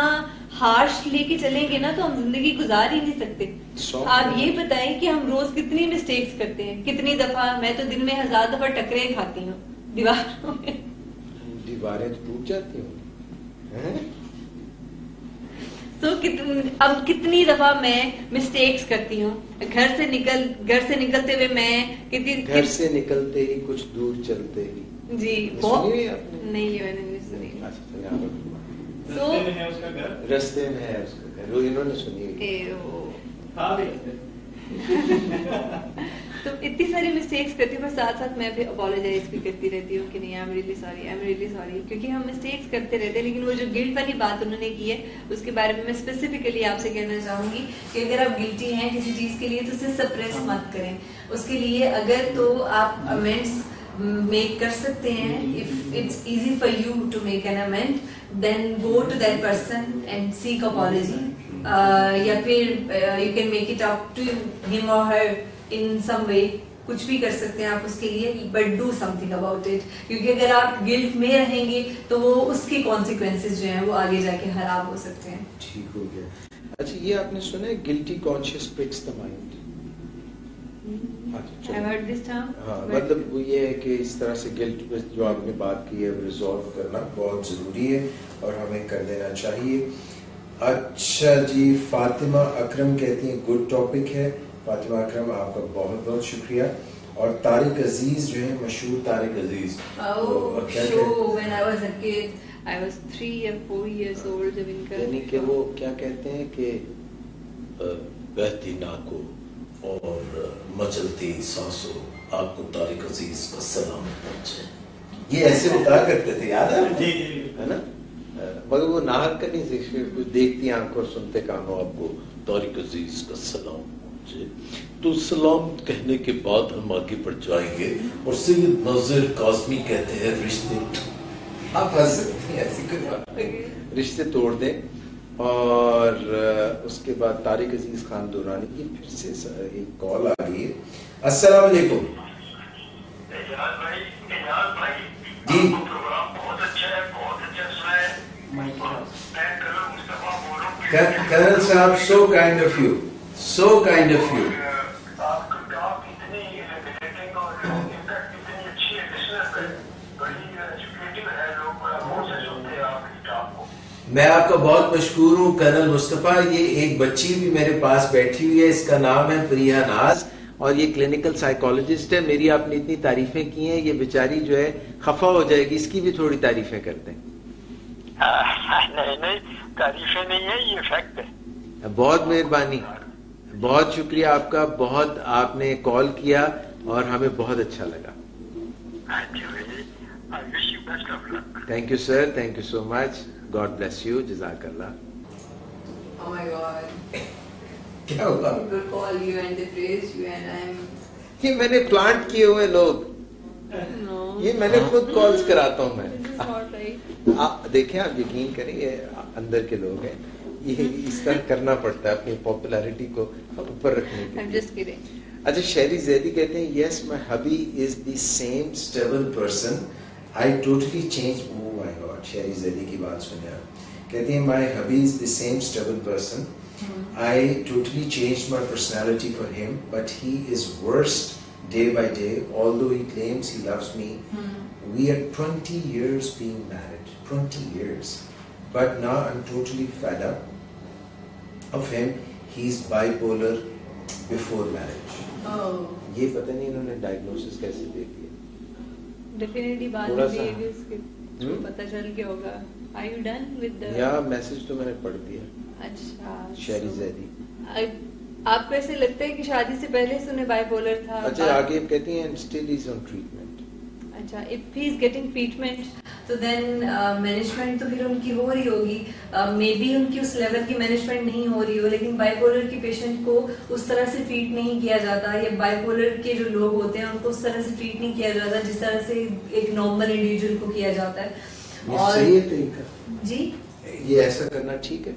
हार्श लेके चलेंगे ना, तो हम जिंदगी गुजार ही नहीं सकते। आप ये बताएं कि हम रोज कितनी मिस्टेक्स करते हैं, कितनी दफा। मैं तो दिन में 1000 दफा टकरे खाती हूँ दीवारों में। दीवारें तो टूट जाती होंगी। तो अब कितनी दफा मैं मिस्टेक्स करती हूँ। घर से निकलते हुए मैं घर से निकलते ही कुछ दूर चलते ही जी बहुत नहीं, ये मैंने नहीं सुनी। रस्ते में है उसका घर, रस्ते में है उसका घर, वो इन्होंने सुनी। तो इतनी सारी मिस्टेक्स करती हूँ, पर साथ साथ मैं भी अपोलोजाइज भी करती रहती हूँ कि नहीं आई एम रियली सॉरी, क्योंकि हम मिस्टेक्स करते रहते हैं। लेकिन वो जो गिल्ट वाली बात उन्होंने की है, उसके बारे में मैं स्पेसिफिकली आपसे कहना चाहूंगी कि अगर आप गिल्टी हैं किसी चीज के लिए तो उसे सप्रेस मत करें। उसके लिए अगर तो आप अमेंड्स मेक कर सकते हैं, if it's easy for you to make an amend, then go to that person and seek apology, या फिर you can make it up to him or her इन सम वे। कुछ भी कर सकते हैं आप उसके लिए, but do something about it, क्योंकि अगर आप गिल्ट में रहेंगे तो वो उसके कॉन्सिक्वेंसेज जो हैं वो आगे जाके खराब हो सकते हैं। ठीक हो गया। अच्छा, ये आपने सुना है guilty conscious tricks the mind? मतलब वो ये है कि इस तरह से गिल्ट पे जो आपने बात की है रिजॉल्व करना बहुत जरूरी है और हमें कर देना चाहिए। अच्छा जी, फातिमा अकरम कहती हैं गुड टॉपिक है। फातिमा अकरम आपका बहुत बहुत शुक्रिया। और तारिक अजीज जो है, मशहूर तारिक अजीज, यानी कि वो क्या कहते हैं कि बहती नाकों और मचलती सांसों आपको तारिक अजीज का सलाम पहुंचे, ये ऐसे बता करते थे, याद है? जी है ना? मगर वो नाहक करनी थी, कुछ देखती आंखों और सुनते कानों आपको तारिक अजीज का सलाम पहुंचे। तो सलाम कहने के बाद हम आगे बढ़ जाएंगे और सैयद नाज़िर काज़मी कहते हैं रिश्ते, आप हंस सकते हैं, ऐसी कोई बात नहीं, रिश्ते तोड़ दें। और उसके बाद तारिक अजीज खान दुरानी की फिर से एक कॉल आ गई है। अस्सलाम वालेकुम जी। Colonel साहब, so kind of you, so kind of you. मैं आपका बहुत मशहूर हूँ कर्नल मुस्तफ़ा। ये एक बच्ची भी मेरे पास बैठी हुई है, इसका नाम है प्रिया नाज और ये क्लिनिकल साइकोलॉजिस्ट है। मेरी आपने इतनी तारीफें की हैं, ये बेचारी जो है खफा हो जाएगी, इसकी भी थोड़ी तारीफें करते हैं। नहीं तारीफें नहीं है, ये फैक्ट है। बहुत मेहरबानी, बहुत शुक्रिया आपका, बहुत आपने कॉल किया और हमें बहुत अच्छा लगा। Thank you sir, thank you so much, God bless you, जज़ाकल्लाह। Oh my God. क्या हुआ? People call you and they praise you and I'm ये मैंने प्लांट किए हुए लोग, no. ये मैंने खुद कॉल्स कराता हूँ मैं। This is not right. आप देखें, आप यकीन करें, ये अंदर के लोग हैं, ये इस तरह करना पड़ता है अपनी पॉपुलैरिटी को ऊपर रखने के I'm लिए। just kidding. अच्छा, शेरी जैदी कहते हैं yes my hubby is the same stable person, I totally change. Oh my God, शेरी जैदी की बात सुनिए आप। कहती हैं my hubby is the same stable person, I totally changed my personality for him but he is worst day by day, although he claims he loves me. We are 20 years being married, 20 years. But now I'm totally fed up of him. He's bipolar before marriage. Oh. ये पता नहीं इन्होंने diagnosis कैसे दे दिया। Definitely बाद थोड़ा में सा- भी इसके पता चल गया होगा। Are you done with the? या मैसेज तो मैंने पढ़ दिया। अच्छा। शेरी जैदी। आपको ऐसे लगता है कि शादी से पहले से उन्हें बाइपोलर था? अच्छा, आगे कहती हैं स्टिल इज ऑन ट्रीटमेंट। अच्छा, if he is getting treatment तो देन मैनेजमेंट तो फिर उनकी हो रही होगी। मे बी उनकी उस लेवल की मैनेजमेंट नहीं हो रही हो, लेकिन बाइपोलर की पेशेंट को उस तरह से ट्रीट नहीं किया जाता, या बाइपोलर के जो लोग होते हैं उनको उस तरह से ट्रीट नहीं किया जाता जिस तरह से एक नॉर्मल इंडिविजुअल को किया जाता है। ये सही है तरीका? जी, ये ऐसा करना ठीक है?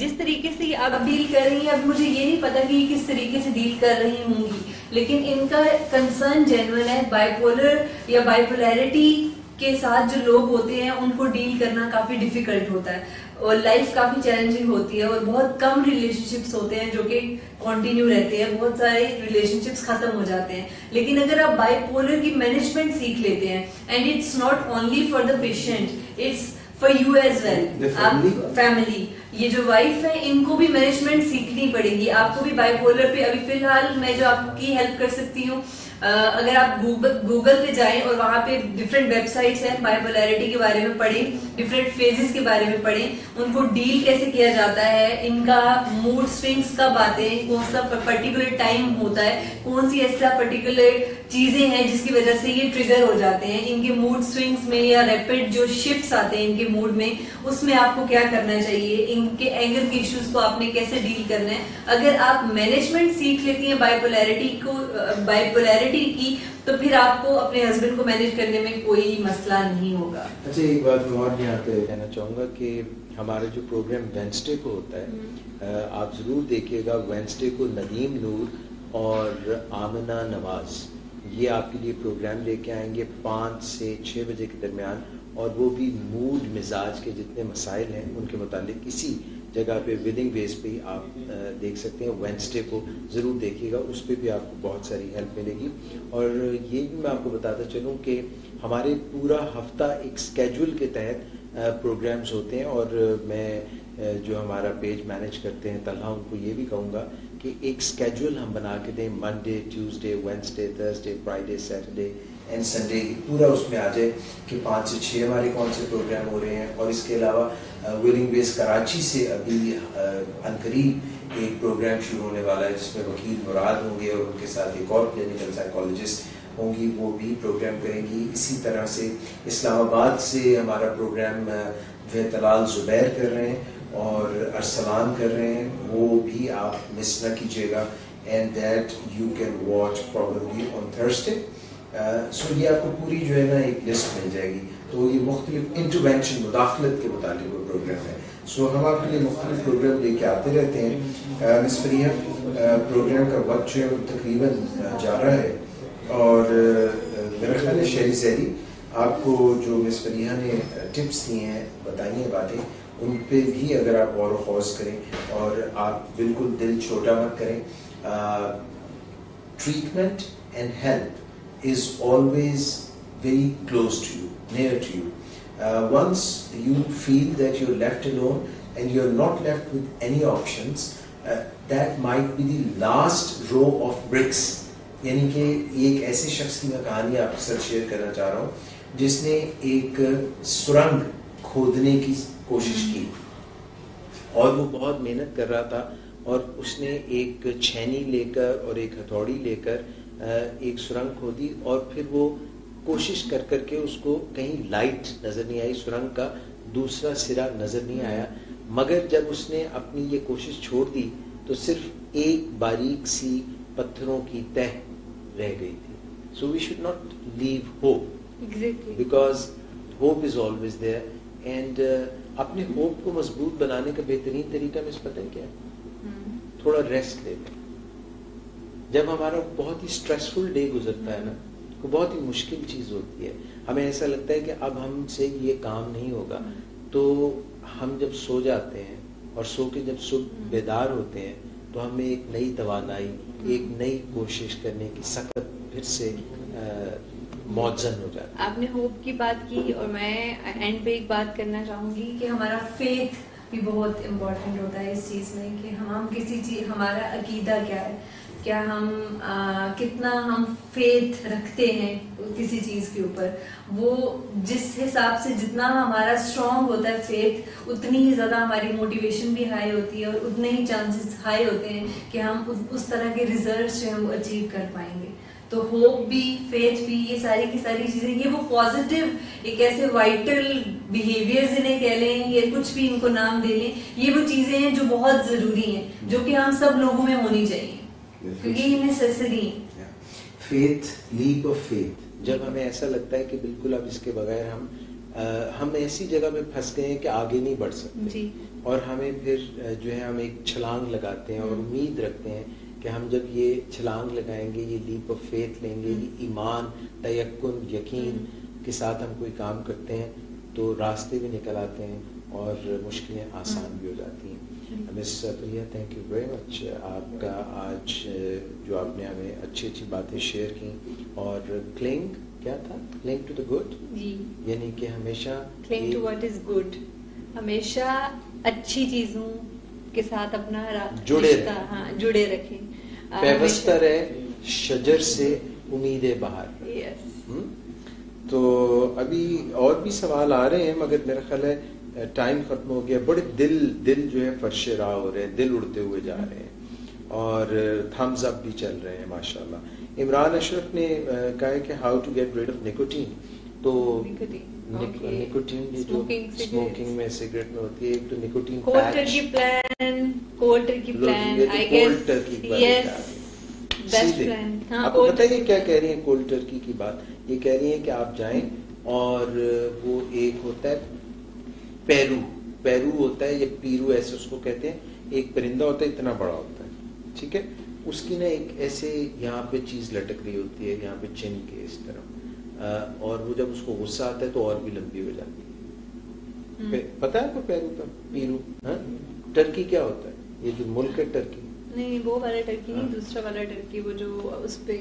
जिस तरीके से आप डील कर रही हैं, अब मुझे ये नहीं पता कि किस तरीके से डील कर रही होंगी, लेकिन इनका कंसर्न जेन्युइन है। बाइपोलर या बाइपोलैरिटी के साथ जो लोग होते हैं उनको डील करना काफी डिफिकल्ट होता है और लाइफ काफी चैलेंजिंग होती है और बहुत कम रिलेशनशिप्स होते हैं जो कि कंटिन्यू रहते हैं, बहुत सारे रिलेशनशिप्स खत्म हो जाते हैं। लेकिन अगर आप बाइपोलर की मैनेजमेंट सीख लेते हैं, and it's not only for the patient, it's for you as well, आप फैमिली, ये जो वाइफ है इनको भी मैनेजमेंट सीखनी पड़ेगी। आपको भी बाइपोलर पे अभी फिलहाल मैं जो आपकी हेल्प कर सकती हूँ, अगर आप गूगल पे जाएं और वहां पे डिफरेंट वेबसाइट्स हैं, बाइपोलैरिटी के बारे में पढ़ें, डिफरेंट फेजेस के बारे में पढ़ें, उनको डील कैसे किया जाता है, इनका मूड स्विंग्स कब आते हैं, कौन सा पर्टिकुलर टाइम होता है, कौन सी ऐसा पर्टिकुलर चीजें हैं जिसकी वजह से ये ट्रिगर हो जाते हैं, इनके मूड स्विंग्स में या रैपिड जो शिफ्ट्स आते हैं इनके मूड में, उसमें आपको क्या करना चाहिए, इनके एंगर के इश्यूज को आपने कैसे डील करना है। अगर आप मैनेजमेंट सीख लेती हैं बाइपोलैरिटी की, तो फिर आपको अपने हस्बैंड को मैनेज करने में कोई मसला नहीं होगा। अच्छा, एक बात मैं और यहाँ पे कहना चाहूँगा कि हमारा जो प्रोग्राम वेंसडे को होता है, आप ज़रूर देखिएगा। वेंसडे को नदीम नूर और आमना नवाज ये आपके लिए प्रोग्राम लेके आएंगे 5 से 6 बजे के दरमियान, और वो भी मूड मिजाज के जितने मसाइल हैं उनके मुतालिक इसी जगह पे विलिंग बेस पे आप देख सकते हैं। वेंसडे को ज़रूर देखिएगा, उस पर भी आपको बहुत सारी हेल्प मिलेगी। और ये भी मैं आपको बताता चलूँ कि हमारे पूरा हफ्ता एक स्केड्यूल के तहत प्रोग्राम्स होते हैं, और मैं जो हमारा पेज मैनेज करते हैं तलहा, उनको ये भी कहूँगा कि एक स्केड्यूल हम बना के दें, Monday, Tuesday, Wednesday, Thursday, Friday, Saturday and Sunday, पूरा उसमें आ जाए कि 5 से 6 हमारे कौन से प्रोग्राम हो रहे हैं। और इसके अलावा विलिंग बेस कराची से अभी अनकरीब एक प्रोग्राम शुरू होने वाला है जिसमें वकील मुराद होंगे और उनके साथ एक और क्लिनिकल साइकोलॉजिस्ट होंगी, वो भी प्रोग्राम करेंगी। इसी तरह से इस्लामाबाद से हमारा प्रोग्राम तलाल जुबैर कर रहे हैं और अरसलान कर रहे हैं, वो भी आप मिस ना कीजिएगा। And that you can watch probably on Thursday. So ये आपको पूरी जो है ना एक लिस्ट मिल जाएगी। तो ये मुख्तलिफ इंटरवेंशन मुदाखलत के मुतालिक वो प्रोग्राम है। सो हम आपके लिए मुख्तलिफ प्रोग्राम लेके आते रहते हैं। मिस फरिया, प्रोग्राम का वक्त जो है वो तकरीबन जा रहा है, और मेरा ख्याल है शेरी जैदी आपको जो मिस फरिया ने टिप्स दिए हैं, बताई हैं बातें, उन पे भी अगर आप गौर ख़ौज़ करें और आप बिल्कुल दिल छोटा मत करें। Treatment and help is always very close to you, near to you. once you feel that you're left alone and you're not left with any options, that might be the last row of bricks. यानी कि एक ऐसे शख्स की मैं कहानी आपके साथ शेयर करना चाह रहा हूँ जिसने एक सुरंग खोदने की कोशिश की और वो बहुत मेहनत कर रहा था और उसने एक छेनी लेकर और एक हथौड़ी लेकर एक सुरंग खोदी और फिर वो कोशिश कर करके उसको कहीं लाइट नजर नहीं आई, सुरंग का दूसरा सिरा नजर नहीं आया, मगर जब उसने अपनी ये कोशिश छोड़ दी तो सिर्फ एक बारीक सी पत्थरों की तह रह गई थी. So we should not leave hope because hope is always there. And अपने होप को मजबूत बनाने का बेहतरीन तरीका मिस पता है क्या है? थोड़ा रेस्ट ले लें. जब हमारा बहुत ही स्ट्रेसफुल डे गुजरता है ना, तो बहुत ही मुश्किल चीज होती है, हमें ऐसा लगता है कि अब हमसे ये काम नहीं होगा, तो हम जब सो जाते हैं और सो के जब सुबह बेदार होते हैं तो हमें एक नई तवानाई, एक नई कोशिश करने की सख्त फिर से मौजन हो जाती है. आपने होप की बात की और मैं एंड पे एक बात करना चाहूंगी कि हमारा फेथ भी बहुत इम्पोर्टेंट होता है इस चीज में कि हम किसी चीज, हमारा अकीदा क्या है, क्या हम कितना हम फेथ रखते हैं किसी चीज के ऊपर. वो जिस हिसाब से जितना हमारा स्ट्रांग होता है फेथ, उतनी ही ज्यादा हमारी मोटिवेशन भी हाई होती है और उतने ही चांसेस हाई होते हैं कि हम उस तरह के रिजल्ट्स जो है वो अचीव कर पाएंगे. तो होप भी, फेथ भी, ये सारी की सारी चीजें, ये वो पॉजिटिव एक ऐसे वाइटल बिहेवियर्स इन्हें कह लें, ये कुछ भी इनको नाम दे लें, ये वो चीजें हैं जो बहुत जरूरी हैं, जो कि हम सब लोगों में होनी चाहिए क्योंकि ये नेसेसरी है. Faith, leap of faith. जब हमें ऐसा लगता है कि बिल्कुल अब इसके बगैर हम ऐसी जगह में फंस गए हैं कि आगे नहीं बढ़ सकते जी. और हमें फिर जो है हम एक छलांग लगाते हैं और उम्मीद रखते हैं कि हम जब ये छलांग लगाएंगे, ये लीप ऑफ फेथ लेंगे, ये ईमान, तयक्कुन, यकीन के साथ हम कोई काम करते हैं तो रास्ते भी निकल आते हैं और मुश्किलें आसान भी हो जाती हैं. Miss Priya, thank you very much. आपका आज जो आपने हमें अच्छी अच्छी बातें शेयर की. और क्लिंग क्या था? क्लिंग टू द गुड, यानी कि हमेशा cling to what is good, हमेशा अच्छी चीजों के साथ अपना जुड़े रिश्ता, हाँ, जुड़े रखें. पैवस्ता रहे शजर से उम्मीदें बाहर. तो अभी और भी सवाल आ रहे हैं मगर मेरा ख्याल है टाइम खत्म हो गया. बड़े दिल जो है फर्शे राह हो रहे हैं, दिल उड़ते हुए जा रहे हैं और थम्स अप भी चल रहे हैं माशाल्लाह. इमरान अशरफ ने कहा है कि how to get rid of nicotine. तो निकोटीन ये जो स्मोकिंग में, सिगरेट में होती है, एक तो nicotine cold turkey plan, I guess yes, best plan. आपको पता है क्या कह रही है कोल्ड टर्की की बात? ये कह रही है कि आप जाएं और वो एक होता है पेरू होता है, या पीरू ऐसे उसको कहते हैं, एक परिंदा होता है, इतना बड़ा होता है, ठीक है, उसकी ना एक ऐसे यहाँ पे चीज लटक रही होती है, यहाँ पे चिन के इस तरह, और वो जब उसको गुस्सा आता है तो और भी लंबी हो जाती है. पता है आपको पेरू का? पीरू. टर्की क्या होता है? ये जो मुल्क है टर्की, नहीं वो वाला टर्की नहीं, दूसरा वाला टर्की, वो जो उस पे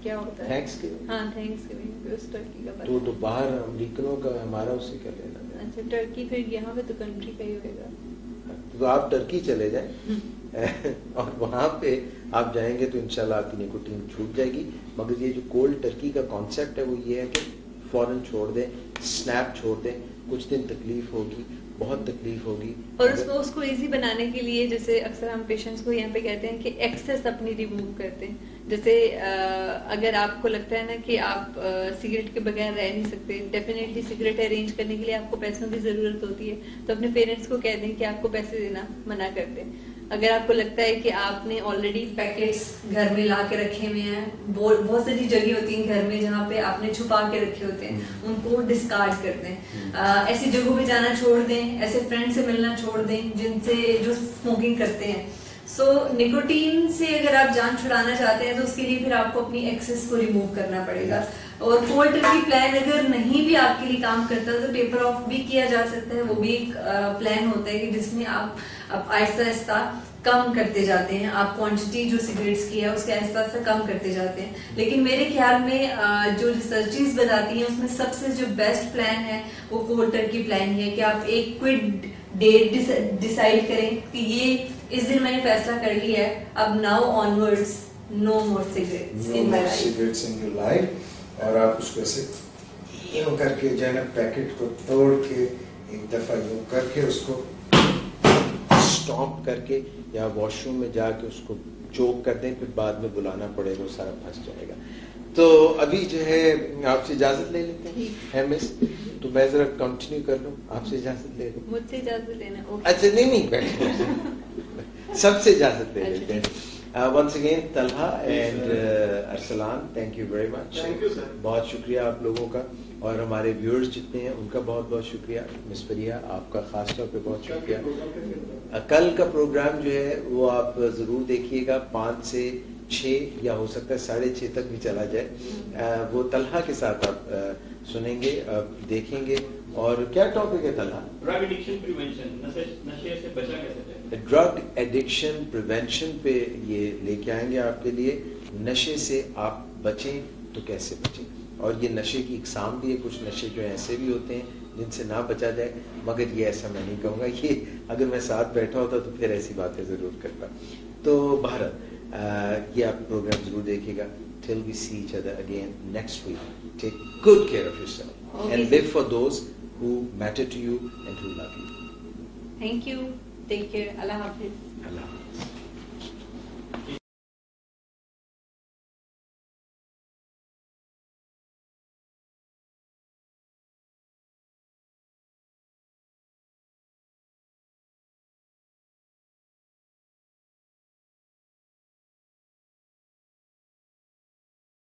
क्या होता है, थैंक्सगिविंग. हाँ, थैंक्सगिविंग पे उस टर्की का तो बाहर अमेरिकनों का, हमारा उससे क्या लेना. अच्छा, टर्की फिर यहाँ पे तो कंट्री का ही होगा. तो आप टर्की चले जाएं और वहां पे आप जाएंगे तो इंशाल्लाह आपकी निकोटीन छूट जाएगी. मगर ये जो कोल्ड टर्की का कॉन्सेप्ट है वो ये है कि फौरन छोड़ दें, स्नैप छोड़ दें. कुछ दिन तकलीफ होगी, बहुत तकलीफ होगी, और उसको इजी बनाने के लिए जैसे अक्सर हम पेशेंट्स को यहाँ पे कहते हैं कि एक्सेस अपनी रिमूव करते हैं. जैसे अगर आपको लगता है ना कि आप सिगरेट के बगैर रह नहीं सकते, डेफिनेटली सिगरेट अरेंज करने के लिए आपको पैसों की जरूरत होती है, तो अपने पेरेंट्स को कह दें कि आपको पैसे देना मना कर दें. अगर आपको लगता है कि आपने ऑलरेडी पैकेट्स घर में ला के रखे हुए हैं, बहुत सारी जगह होती है घर में जहाँ पे आपने छुपा के रखे होते हैं, उनको डिस्कार्ड कर दें. ऐसी जगहों पे जाना छोड़ दें, ऐसे फ्रेंड से मिलना छोड़ दें जो स्मोकिंग करते हैं. सो निकोटीन से अगर आप जान छुड़ाना चाहते हैं तो उसके लिए फिर आपको अपनी एक्सेस को रिमूव करना पड़ेगा. और कोल्ड टर्की प्लान अगर नहीं भी आपके लिए काम करता तो टेपर ऑफ भी किया जा सकता है। वो भी एक प्लान होता है कि जिसमें आप आहिस्ता आहिस्ता कम करते जाते हैं, आप क्वांटिटी जो सिगरेट्स की है उसके आहिस्ता आहिस्ता कम करते जाते हैं। लेकिन मेरे ख्याल में जो रिसर्चेस बताती हैं उसमें सबसे जो बेस्ट प्लान है वो कोल्ड टर्की प्लान ही है कि आप एक क्विट डेट डिसाइड करें कि ये इस दिन मैंने फैसला कर लिया है, अब now onwards no more cigarettes in my life. Cigarettes in your life. और आप उसको ऐसे यूं करके जो है ना पैकेट को तोड़ के एक दफा यूं करके उसको स्टॉप करके या वॉशरूम में जाके उसको चोक कर दें, फिर बाद में बुलाना पड़ेगा, वो सारा फंस जाएगा। तो अभी जो है आपसे इजाजत ले लेते हैं मिस, तो मैं जरा कंटिन्यू कर लूं, आपसे इजाजत ले लूं। मुझसे इजाजत लेना? अच्छा नहीं बैठ सबसे इजाजत ले लेते हैं। Once again Talha and Arsalan, thank you very much. Thank you sir. बहुत शुक्रिया आप लोगों का, और हमारे व्यूअर्स जितने हैं उनका बहुत बहुत शुक्रिया। मिस परिया आपका खास तौर पे बहुत शुक्रिया। कल का प्रोग्राम जो है वो आप जरूर देखिएगा, 5 से 6 या हो सकता है 6:30 तक भी चला जाए। वो तलहा के साथ आप सुनेंगे, देखेंगे। और क्या टॉपिक है तलहा? ड्रग एडिक्शन प्रिवेंशन, नशे से बचा कैसे जाए। ड्रग एडिक्शन प्रिवेंशन पे ये लेके आएंगे आपके लिए। नशे से आप बचें तो कैसे बचें, और ये नशे की इकसाम भी है। कुछ नशे जो ऐसे भी होते हैं जिनसे ना बचा जाए, मगर ये ऐसा मैं नहीं कहूँगा। ये अगर मैं साथ बैठा होता तो फिर ऐसी बातें ज़रूर करता। तो बहरहाल ये आप प्रोग्राम ज़रूर देखिएगा। Till we see each other again next week, take good care of yourself and live for those who matter to you and who love you. Thank you. Take care. Allah Hafiz. Allah Hafiz.